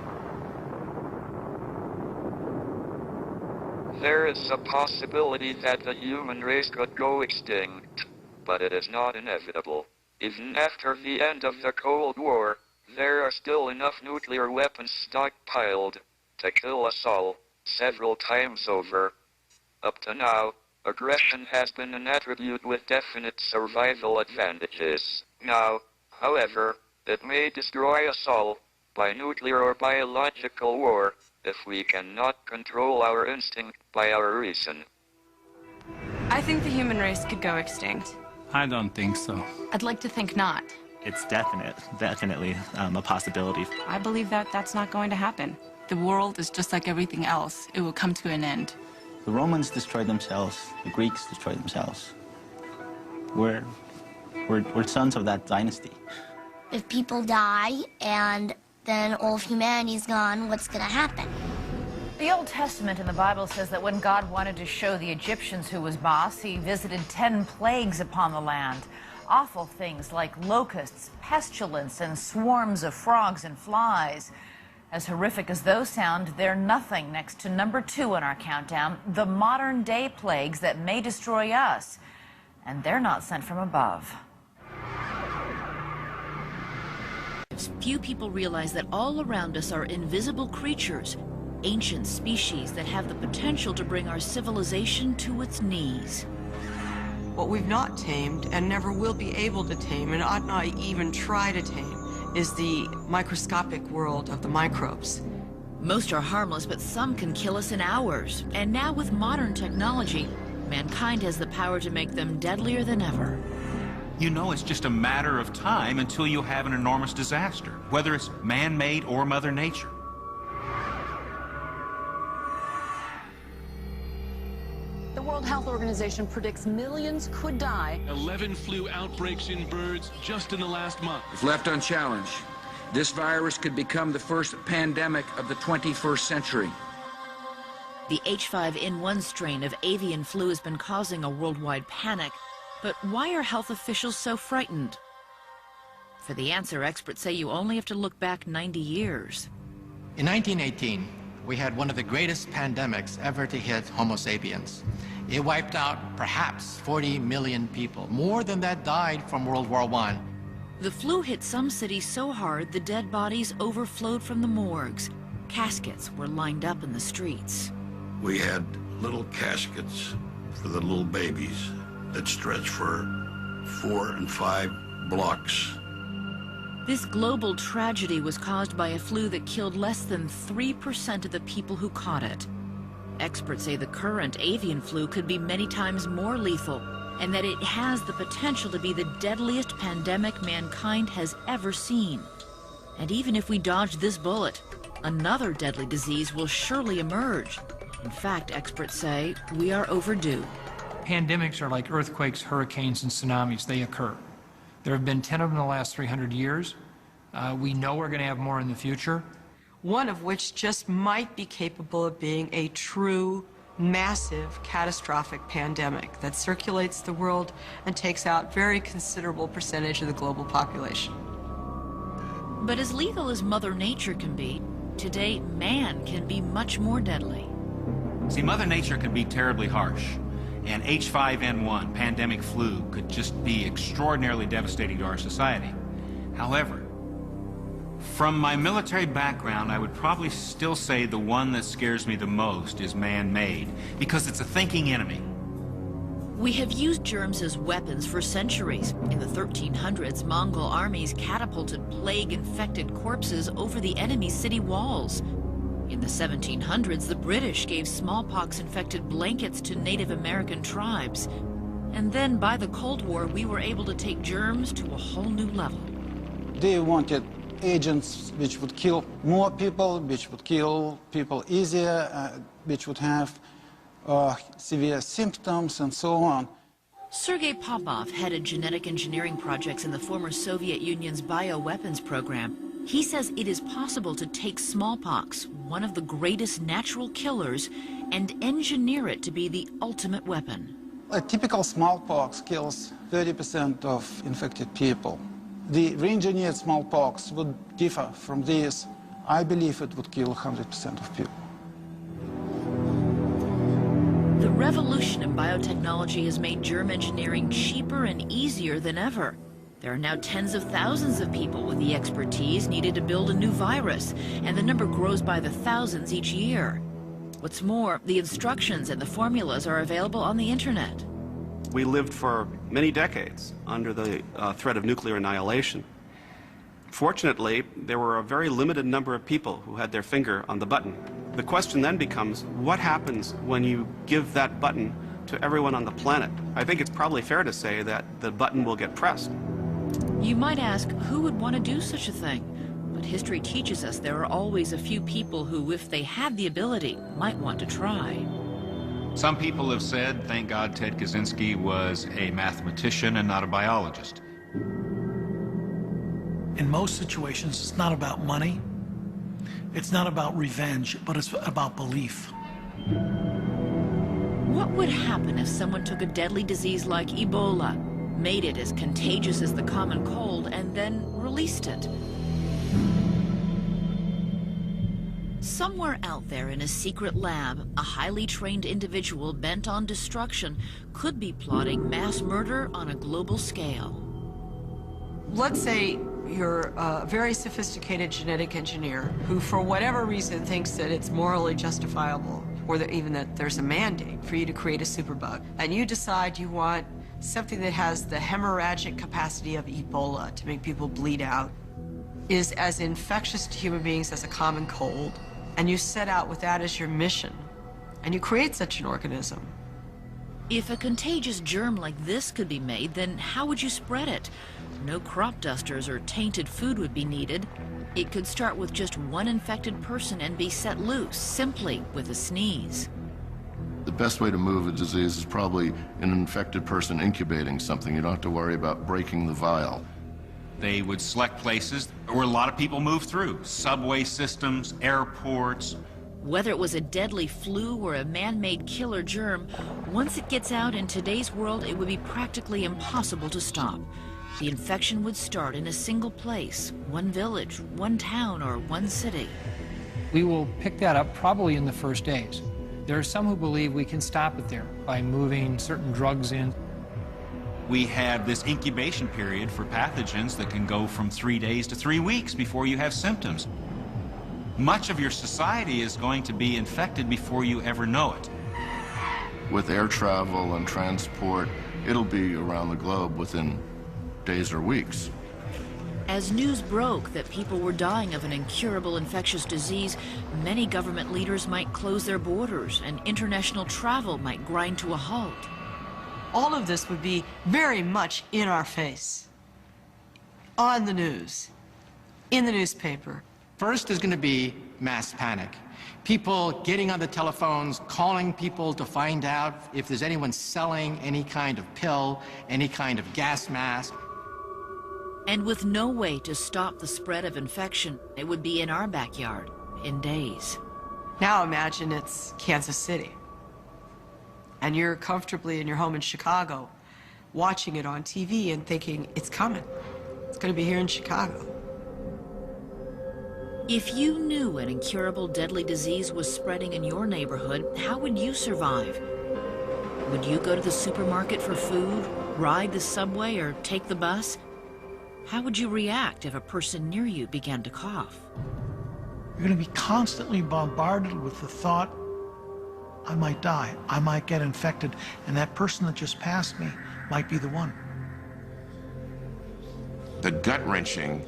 There is a possibility that the human race could go extinct, but it is not inevitable. Even after the end of the Cold War, there are still enough nuclear weapons stockpiled to kill us all several times over. Up to now, aggression has been an attribute with definite survival advantages. Now, however, it may destroy us all by nuclear or biological war if we cannot control our instinct by our reason. I think the human race could go extinct. I don't think so. I'd like to think not. It's definitely a possibility. I believe that that's not going to happen. The world is just like everything else. It will come to an end. The Romans destroyed themselves. The Greeks destroyed themselves. We're sons of that dynasty. If people die and then all of humanity's gone, what's going to happen? The Old Testament in the Bible says that when God wanted to show the Egyptians who was boss, he visited 10 plagues upon the land. Awful things like locusts, pestilence, and swarms of frogs and flies. As horrific as those sound, they're nothing next to number 2 on our countdown, the modern-day plagues that may destroy us. And they're not sent from above. Few people realize that all around us are invisible creatures, ancient species that have the potential to bring our civilization to its knees. What we've not tamed and never will be able to tame, and ought not even try to tame, is the microscopic world of the microbes. Most are harmless, but some can kill us in hours. And now with modern technology, mankind has the power to make them deadlier than ever. You know it's just a matter of time until you have an enormous disaster, whether it's man-made or Mother Nature. The World Health Organization predicts millions could die. 11 flu outbreaks in birds just in the last month. If left unchallenged, this virus could become the first pandemic of the 21st century. The H5N1 strain of avian flu has been causing a worldwide panic. But why are health officials so frightened? For the answer, experts say you only have to look back 90 years. In 1918, we had one of the greatest pandemics ever to hit Homo sapiens. It wiped out perhaps 40 million people. More than that died from World War I. The flu hit some cities so hard the dead bodies overflowed from the morgues. Caskets were lined up in the streets. We had little caskets for the little babies that stretched for 4 and 5 blocks. This global tragedy was caused by a flu that killed less than 3% of the people who caught it. Experts say the current avian flu could be many times more lethal, and that it has the potential to be the deadliest pandemic mankind has ever seen. And even if we dodge this bullet, another deadly disease will surely emerge. In fact, experts say we are overdue. Pandemics are like earthquakes, hurricanes, and tsunamis. They occur. There have been 10 of them in the last 300 years. We know we're going to have more in the future. One of which just might be capable of being a true, massive, catastrophic pandemic that circulates the world and takes out very considerable percentage of the global population. But as lethal as Mother Nature can be, today man can be much more deadly. See, Mother Nature can be terribly harsh. And H5N1, pandemic flu, could just be extraordinarily devastating to our society. However, from my military background, I would probably still say the one that scares me the most is man-made, because it's a thinking enemy. We have used germs as weapons for centuries. In the 1300s, Mongol armies catapulted plague-infected corpses over the enemy's city walls. In the 1700s, the British gave smallpox-infected blankets to Native American tribes. And then by the Cold War, we were able to take germs to a whole new level. They wanted agents which would kill more people, which would kill people easier, which would have severe symptoms and so on. Sergei Popov headed genetic engineering projects in the former Soviet Union's bioweapons program. He says it is possible to take smallpox, one of the greatest natural killers, and engineer it to be the ultimate weapon. A typical smallpox kills 30% of infected people. The re-engineered smallpox would differ from this. I believe it would kill 100% of people. The revolution in biotechnology has made germ engineering cheaper and easier than ever. There are now tens of thousands of people with the expertise needed to build a new virus, and the number grows by the thousands each year. What's more, the instructions and the formulas are available on the internet. We lived for many decades under the threat of nuclear annihilation. Fortunately, there were a very limited number of people who had their finger on the button. The question then becomes, what happens when you give that button to everyone on the planet? I think it's probably fair to say that the button will get pressed. You might ask, who would want to do such a thing? But history teaches us there are always a few people who, if they had the ability, might want to try. Some people have said, thank God Ted Kaczynski was a mathematician and not a biologist. In most situations, it's not about money, it's not about revenge, but it's about belief. What would happen if someone took a deadly disease like Ebola, made it as contagious as the common cold, and then released it? Somewhere out there in a secret lab, a highly trained individual bent on destruction could be plotting mass murder on a global scale. Let's say you're a very sophisticated genetic engineer who, for whatever reason, thinks that it's morally justifiable, or that even that there's a mandate for you to create a superbug, and you decide you want something that has the hemorrhagic capacity of Ebola to make people bleed out, is as infectious to human beings as a common cold, and you set out with that as your mission, and you create such an organism. If a contagious germ like this could be made, then how would you spread it? No crop dusters or tainted food would be needed. It could start with just one infected person and be set loose, simply with a sneeze. The best way to move a disease is probably an infected person incubating something. You don't have to worry about breaking the vial. They would select places where a lot of people move through. Subway systems, airports. Whether it was a deadly flu or a man-made killer germ, once it gets out in today's world, it would be practically impossible to stop. The infection would start in a single place, one village, one town, or one city. We will pick that up probably in the first days. There are some who believe we can stop it there by moving certain drugs in. We have this incubation period for pathogens that can go from 3 days to 3 weeks before you have symptoms. Much of your society is going to be infected before you ever know it. With air travel and transport, it'll be around the globe within days or weeks. As news broke that people were dying of an incurable infectious disease, many government leaders might close their borders and international travel might grind to a halt. All of this would be very much in our face, on the news, in the newspaper. First is going to be mass panic. People getting on the telephones, calling people to find out if there's anyone selling any kind of pill, any kind of gas mask. And with no way to stop the spread of infection, it would be in our backyard in days. Now imagine it's Kansas City, and you're comfortably in your home in Chicago, watching it on TV and thinking, it's coming. It's going to be here in Chicago. If you knew an incurable deadly disease was spreading in your neighborhood, how would you survive? Would you go to the supermarket for food, ride the subway, or take the bus? How would you react if a person near you began to cough? You're going to be constantly bombarded with the thought, I might die, I might get infected, and that person that just passed me might be the one. The gut-wrenching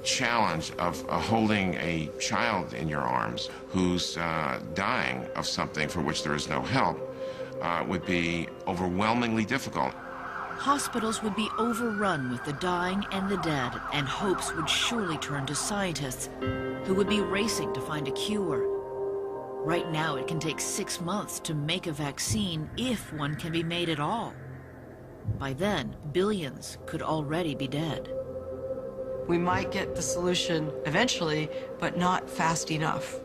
challenge of holding a child in your arms who's dying of something for which there is no help would be overwhelmingly difficult. Hospitals would be overrun with the dying and the dead, and hopes would surely turn to scientists who would be racing to find a cure. Right now, it can take 6 months to make a vaccine, if one can be made at all. By then, billions could already be dead. We might get the solution eventually, but not fast enough.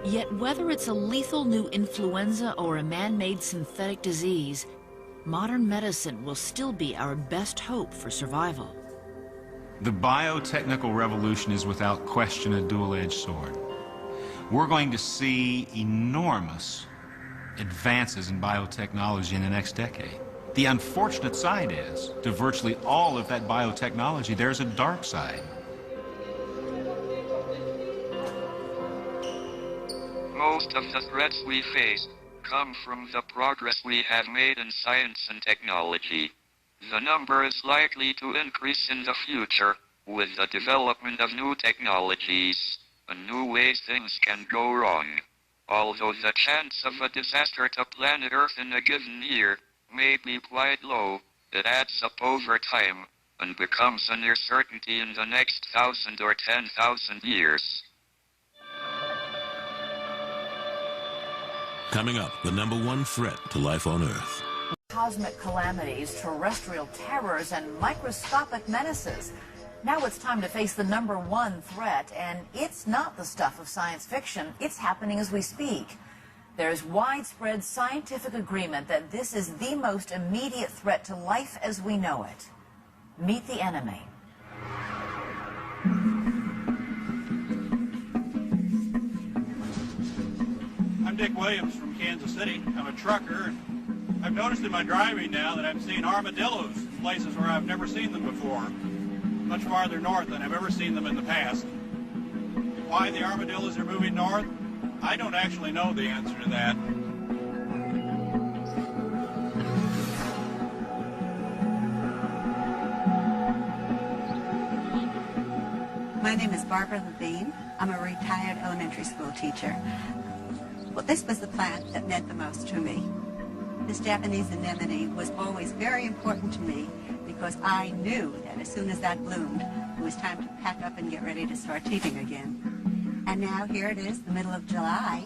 Yet whether it's a lethal new influenza or a man-made synthetic disease, modern medicine will still be our best hope for survival. The biotechnical revolution is without question a dual-edged sword. We're going to see enormous advances in biotechnology in the next decade. The unfortunate side is, to virtually all of that biotechnology, there's a dark side. Most of the threats we face come from the progress we have made in science and technology. The number is likely to increase in the future with the development of new technologies and new ways things can go wrong. Although the chance of a disaster to planet Earth in a given year may be quite low, it adds up over time and becomes a near certainty in the next 1,000 or 10,000 years. Coming up, the #1 threat to life on Earth. Cosmic calamities, terrestrial terrors, and microscopic menaces. Now it's time to face the #1 threat, and it's not the stuff of science fiction. It's happening as we speak. There's widespread scientific agreement that this is the most immediate threat to life as we know it. Meet the enemy. I'm Dick Williams from Kansas City. I'm a trucker, and I've noticed in my driving now that I'm seeing armadillos in places where I've never seen them before, much farther north than I've ever seen them in the past. Why the armadillos are moving north, I don't actually know the answer to that. My name is Barbara Levine. I'm a retired elementary school teacher. Well, this was the plant that meant the most to me. This Japanese anemone was always very important to me because I knew that as soon as that bloomed, it was time to pack up and get ready to start teaching again. And now here it is, the middle of July,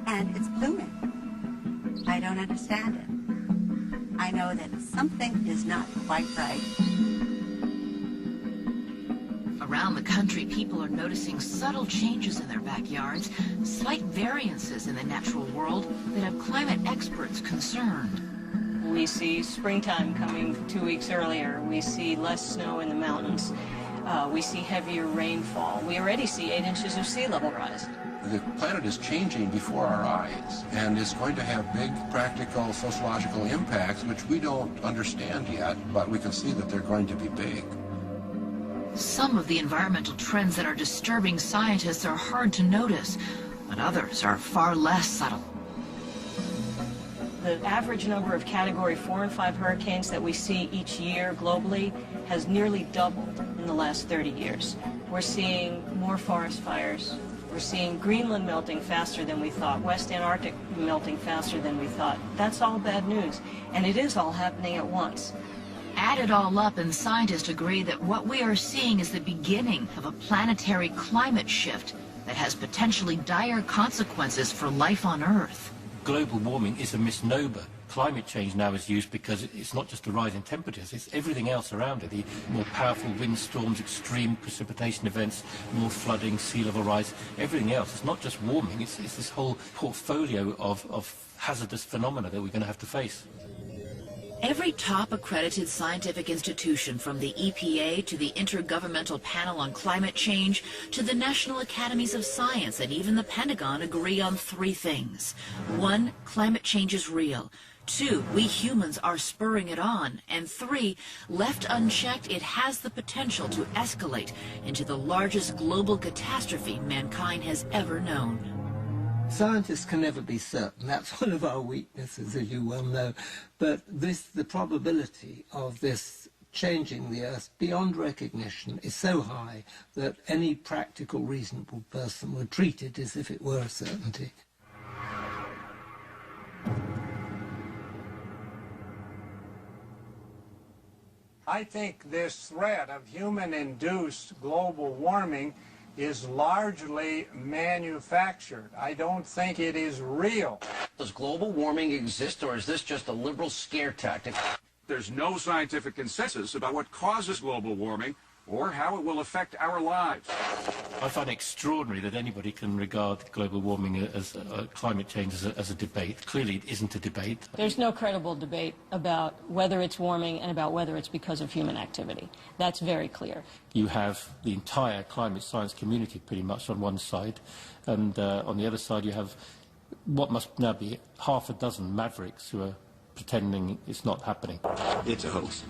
and it's blooming. I don't understand it. I know that something is not quite right. Around the country, people are noticing subtle changes in their backyards, slight variances in the natural world that have climate experts concerned. We see springtime coming 2 weeks earlier. We see less snow in the mountains. We see heavier rainfall. We already see 8 inches of sea level rise. The planet is changing before our eyes, and it's going to have big practical sociological impacts, which we don't understand yet, but we can see that they're going to be big. Some of the environmental trends that are disturbing scientists are hard to notice, but others are far less subtle. The average number of Category 4 and 5 hurricanes that we see each year globally has nearly doubled in the last 30 years. We're seeing more forest fires. We're seeing Greenland melting faster than we thought, West Antarctic melting faster than we thought. That's all bad news, and it is all happening at once. Add it all up, and scientists agree that what we are seeing is the beginning of a planetary climate shift that has potentially dire consequences for life on Earth. Global warming is a misnomer. Climate change now is used because it's not just the rise in temperatures, it's everything else around it. The more powerful windstorms, extreme precipitation events, more flooding, sea level rise, everything else. It's not just warming, it's this whole portfolio of hazardous phenomena that we're going to have to face. Every top accredited scientific institution, from the EPA to the Intergovernmental Panel on Climate Change to the National Academies of Science and even the Pentagon, agree on 3 things. 1, climate change is real. 2, we humans are spurring it on. And 3, left unchecked, it has the potential to escalate into the largest global catastrophe mankind has ever known. Scientists can never be certain. That's one of our weaknesses, as you well know. But the probability of this changing the Earth beyond recognition is so high that any practical, reasonable person would treat it as if it were a certainty. I think this threat of human-induced global warming is largely manufactured. I don't think it is real. Does global warming exist, or is this just a liberal scare tactic? There's no scientific consensus about what causes global warming or how it will affect our lives. I find it extraordinary that anybody can regard global warming as climate change as a debate. Clearly it isn't a debate. There's no credible debate about whether it's warming and about whether it's because of human activity. That's very clear. You have the entire climate science community pretty much on one side, and on the other side you have what must now be half a dozen mavericks who are pretending it's not happening. It's a hoax.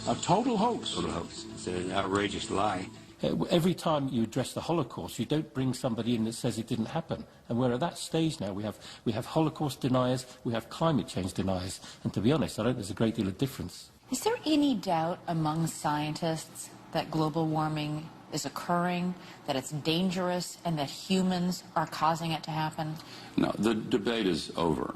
A total hoax. Total hoax. It's an outrageous lie. Every time you address the Holocaust, you don't bring somebody in that says it didn't happen. And we're at that stage now. We have Holocaust deniers, we have climate change deniers. And to be honest, I don't think there's a great deal of difference. Is there any doubt among scientists that global warming is occurring, that it's dangerous, and that humans are causing it to happen? No, the debate is over.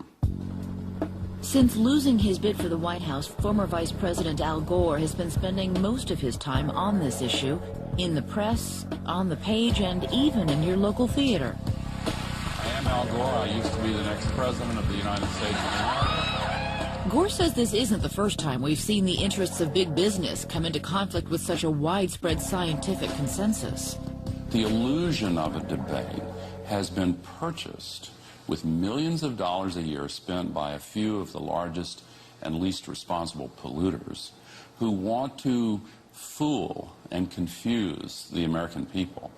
Since losing his bid for the White House, former Vice President Al Gore has been spending most of his time on this issue, in the press, on the page, and even in your local theater. I am Al Gore. I used to be the next president of the United States of America. Gore says this isn't the first time we've seen the interests of big business come into conflict with such a widespread scientific consensus. The illusion of a debate has been purchased with millions of dollars a year spent by a few of the largest and least responsible polluters who want to fool and confuse the American people.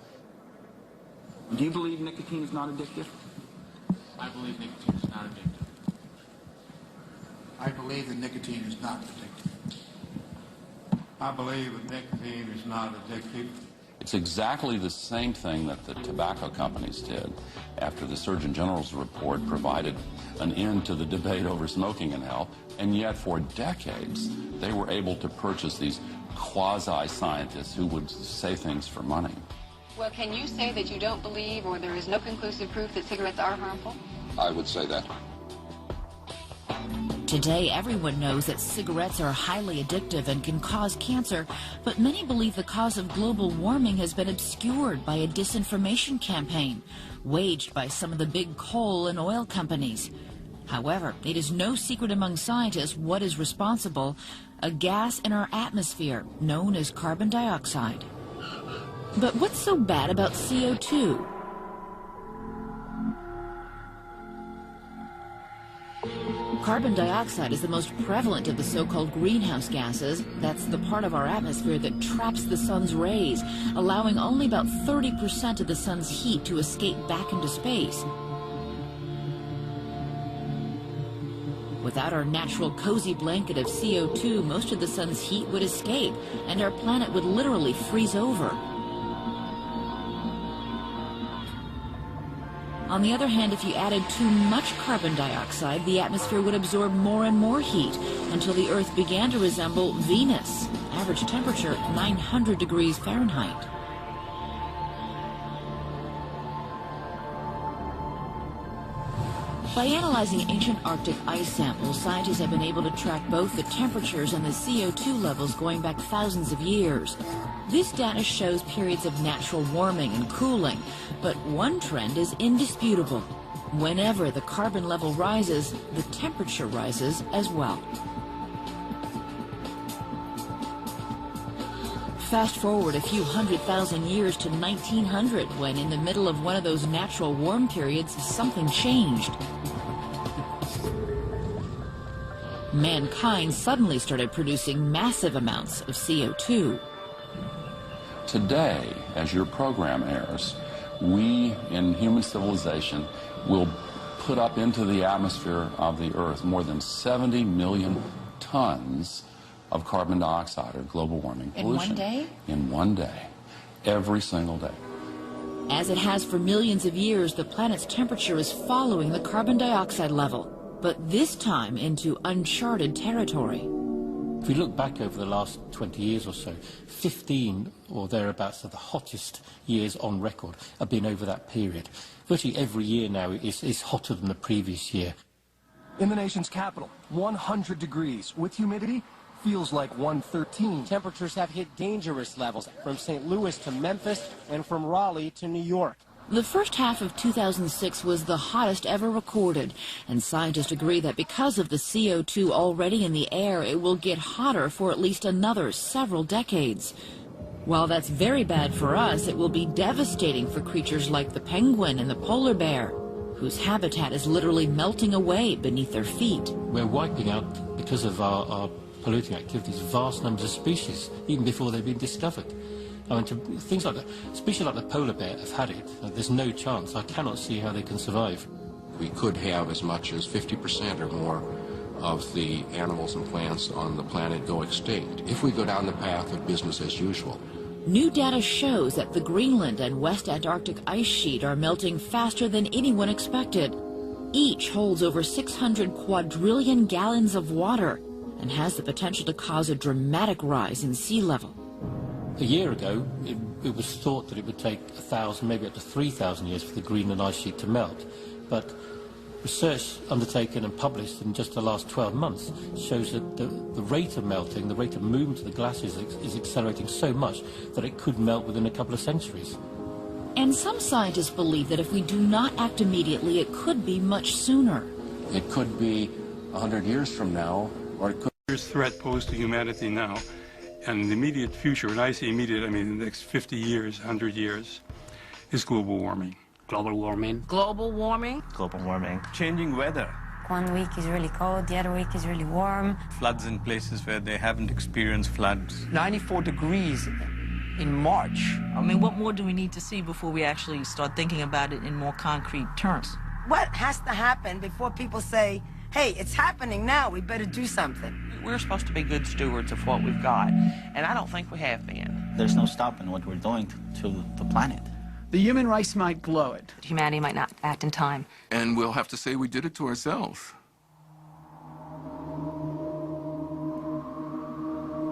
Do you believe nicotine is not addictive? I believe nicotine is not addictive. I believe that nicotine is not addictive. I believe that nicotine is not addictive. It's exactly the same thing that the tobacco companies did after the Surgeon General's report provided an end to the debate over smoking and health, and yet for decades they were able to purchase these quasi-scientists who would say things for money. Well, can you say that you don't believe or there is no conclusive proof that cigarettes are harmful? I would say that. Today, everyone knows that cigarettes are highly addictive and can cause cancer, but many believe the cause of global warming has been obscured by a disinformation campaign waged by some of the big coal and oil companies. However, it is no secret among scientists what is responsible: a gas in our atmosphere known as carbon dioxide. But what's so bad about CO2? Carbon dioxide is the most prevalent of the so-called greenhouse gases. That's the part of our atmosphere that traps the sun's rays, allowing only about 30% of the sun's heat to escape back into space. Without our natural cozy blanket of CO2, most of the sun's heat would escape, and our planet would literally freeze over. On the other hand, if you added too much carbon dioxide, the atmosphere would absorb more and more heat until the Earth began to resemble Venus. Average temperature 900 degrees Fahrenheit. By analyzing ancient Arctic ice samples, scientists have been able to track both the temperatures and the CO2 levels going back thousands of years. This data shows periods of natural warming and cooling, but one trend is indisputable. Whenever the carbon level rises, the temperature rises as well. Fast forward a few 100,000 years to 1900, when in the middle of one of those natural warm periods, something changed. Mankind suddenly started producing massive amounts of CO2. Today, as your program airs, we in human civilization will put up into the atmosphere of the Earth more than 70 million tons of carbon dioxide or global warming pollution. In one day? In one day. Every single day. As it has for millions of years, the planet's temperature is following the carbon dioxide level, but this time into uncharted territory. If we look back over the last 20 years or so, 15 or thereabouts of the hottest years on record have been over that period. Virtually every year now is hotter than the previous year. In the nation's capital, 100 degrees with humidity feels like 113. Temperatures have hit dangerous levels from St. Louis to Memphis and from Raleigh to New York. The first half of 2006 was the hottest ever recorded, and scientists agree that because of the CO2 already in the air, it will get hotter for at least another several decades. While that's very bad for us, it will be devastating for creatures like the penguin and the polar bear, whose habitat is literally melting away beneath their feet. We're wiping out, because of our polluting activities, vast numbers of species, even before they've been discovered. I mean, things like species like the polar bear have had it. There's no chance. I cannot see how they can survive. We could have as much as 50% or more of the animals and plants on the planet go extinct if we go down the path of business as usual. New data shows that the Greenland and West Antarctic ice sheet are melting faster than anyone expected. Each holds over 600 quadrillion gallons of water and has the potential to cause a dramatic rise in sea level. A year ago, it was thought that it would take 1,000, maybe up to 3,000 years for the Greenland ice sheet to melt. But research undertaken and published in just the last 12 months shows that the rate of melting, the rate of movement of the glaciers is accelerating so much that it could melt within a couple of centuries. And some scientists believe that if we do not act immediately, it could be much sooner. It could be 100 years from now, or it could... There's threat posed to humanity now, and in the immediate future, when I say immediate, I mean the next 50 years, 100 years, is global warming. Global warming. Global warming. Global warming. Changing weather. 1 week is really cold, the other week is really warm. Floods in places where they haven't experienced floods. 94 degrees in March. I mean, what more do we need to see before we actually start thinking about it in more concrete terms? What has to happen before people say, hey, it's happening now, we better do something? We're supposed to be good stewards of what we've got, and I don't think we have been. There's no stopping what we're doing to the planet. The human race might blow it. Humanity might not act in time. And we'll have to say we did it to ourselves.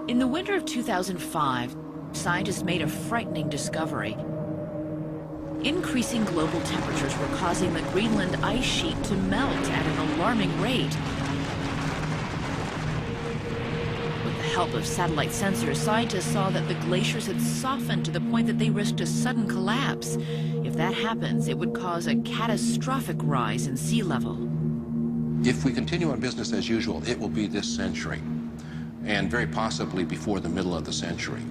In the winter of 2005, scientists made a frightening discovery. Increasing global temperatures were causing the Greenland ice sheet to melt at an alarming rate. With the help of satellite sensors, scientists saw that the glaciers had softened to the point that they risked a sudden collapse. If that happens, it would cause a catastrophic rise in sea level. If we continue on business as usual, it will be this century, and very possibly before the middle of the century.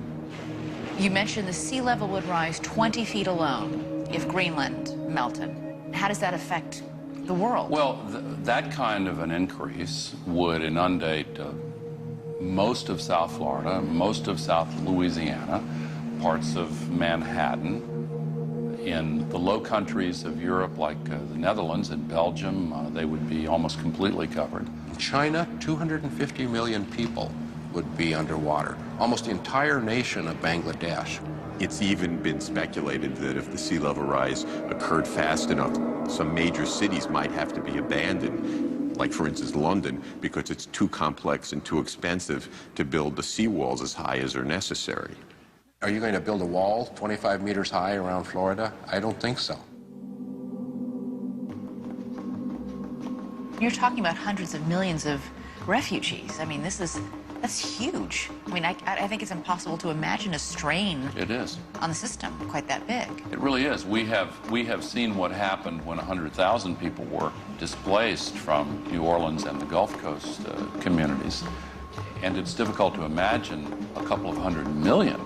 You mentioned the sea level would rise 20 feet alone if Greenland melted. How does that affect the world? Well, that kind of an increase would inundate most of South Florida, most of South Louisiana, parts of Manhattan. In the low countries of Europe, like the Netherlands and Belgium, they would be almost completely covered. In China, 250 million people would be underwater, almost the entire nation of Bangladesh. It's even been speculated that if the sea level rise occurred fast enough, some major cities might have to be abandoned, like for instance London, because it's too complex and too expensive to build the seawalls as high as are necessary. Are you going to build a wall 25 meters high around Florida? I don't think so. You're talking about hundreds of millions of refugees. I mean, that's huge. I mean, I think it's impossible to imagine a strain It is. on the system quite that big. It really is. We have seen what happened when 100,000 people were displaced from New Orleans and the Gulf Coast communities. And it's difficult to imagine a couple of 100 million.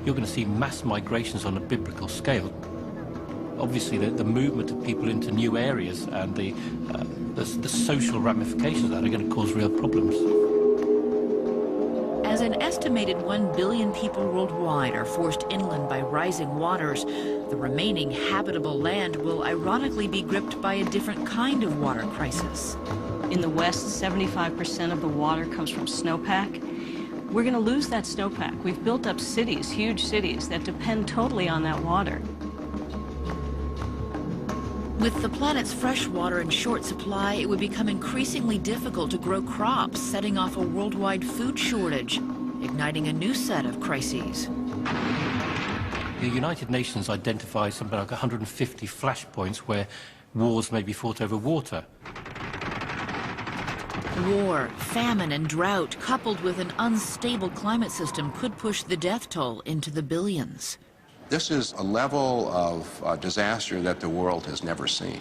You're going to see mass migrations on a biblical scale. Obviously, the movement of people into new areas and the social ramifications of that are going to cause real problems. As an estimated 1 billion people worldwide are forced inland by rising waters, the remaining habitable land will ironically be gripped by a different kind of water crisis. In the West, 75% of the water comes from snowpack. We're going to lose that snowpack. We've built up cities, huge cities, that depend totally on that water. With the planet's fresh water in short supply, it would become increasingly difficult to grow crops, setting off a worldwide food shortage, igniting a new set of crises. The United Nations identifies something like 150 flashpoints where wars may be fought over water. War, famine, and drought, coupled with an unstable climate system, could push the death toll into the billions. This is a level of disaster that the world has never seen.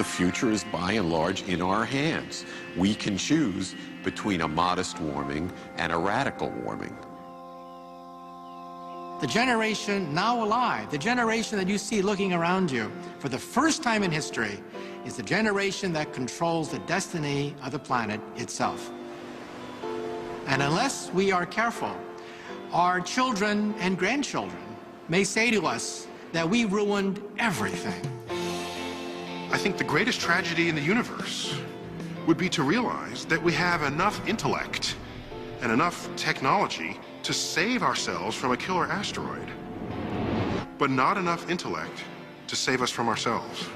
The future is by and large in our hands. We can choose between a modest warming and a radical warming. The generation now alive, the generation that you see looking around you for the first time in history, is the generation that controls the destiny of the planet itself. And unless we are careful, our children and grandchildren may say to us that we ruined everything. I think the greatest tragedy in the universe would be to realize that we have enough intellect and enough technology to save ourselves from a killer asteroid, but not enough intellect to save us from ourselves.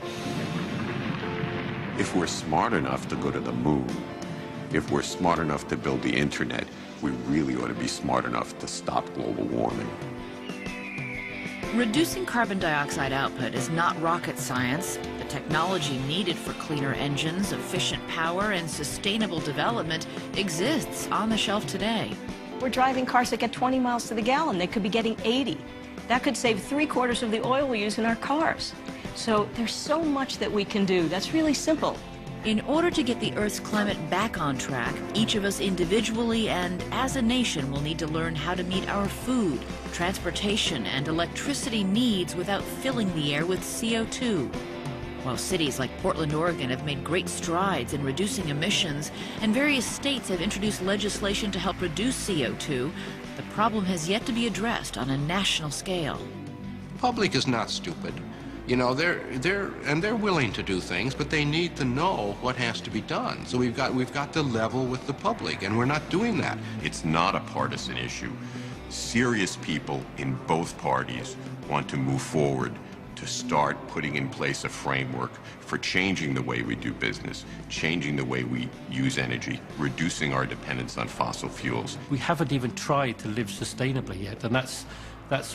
If we're smart enough to go to the moon, if we're smart enough to build the internet, we really ought to be smart enough to stop global warming. Reducing carbon dioxide output is not rocket science. The technology needed for cleaner engines, efficient power, and sustainable development exists on the shelf today. We're driving cars that get 20 miles to the gallon. They could be getting 80. That could save 3/4 of the oil we use in our cars. So there's so much that we can do. That's really simple. In order to get the Earth's climate back on track, each of us individually and as a nation will need to learn how to meet our food, transportation, and electricity needs without filling the air with CO2. While cities like Portland, Oregon have made great strides in reducing emissions, and various states have introduced legislation to help reduce CO2, the problem has yet to be addressed on a national scale. The public is not stupid. You know, they're willing to do things, but they need to know what has to be done. So we've got to level with the public, and we're not doing that. It's not a partisan issue. Serious people in both parties want to move forward to start putting in place a framework for changing the way we do business, changing the way we use energy, reducing our dependence on fossil fuels. We haven't even tried to live sustainably yet, and that's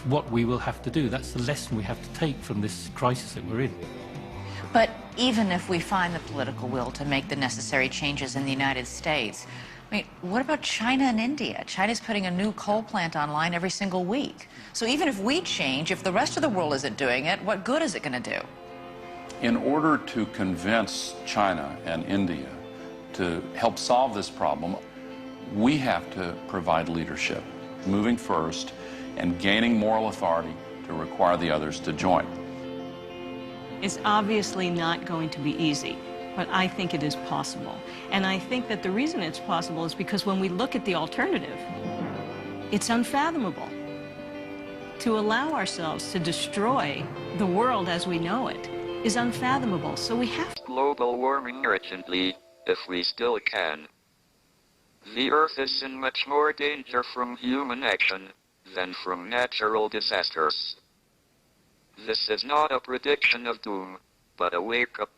what we will have to do. That's the lesson we have to take from this crisis that we're in. But even if we find the political will to make the necessary changes in the United States, I mean, what about China and India? China's putting a new coal plant online every single week. So even if we change, if the rest of the world isn't doing it, what good is it going to do? In order to convince China and India to help solve this problem, we have to provide leadership, moving first and gaining moral authority to require the others to join. It's obviously not going to be easy, but I think it is possible. And I think that the reason it's possible is because when we look at the alternative, it's unfathomable. To allow ourselves to destroy the world as we know it is unfathomable, so we have to. Global warming urgently, if we still can. The Earth is in much more danger from human action than from natural disasters. This is not a prediction of doom, but a wake-up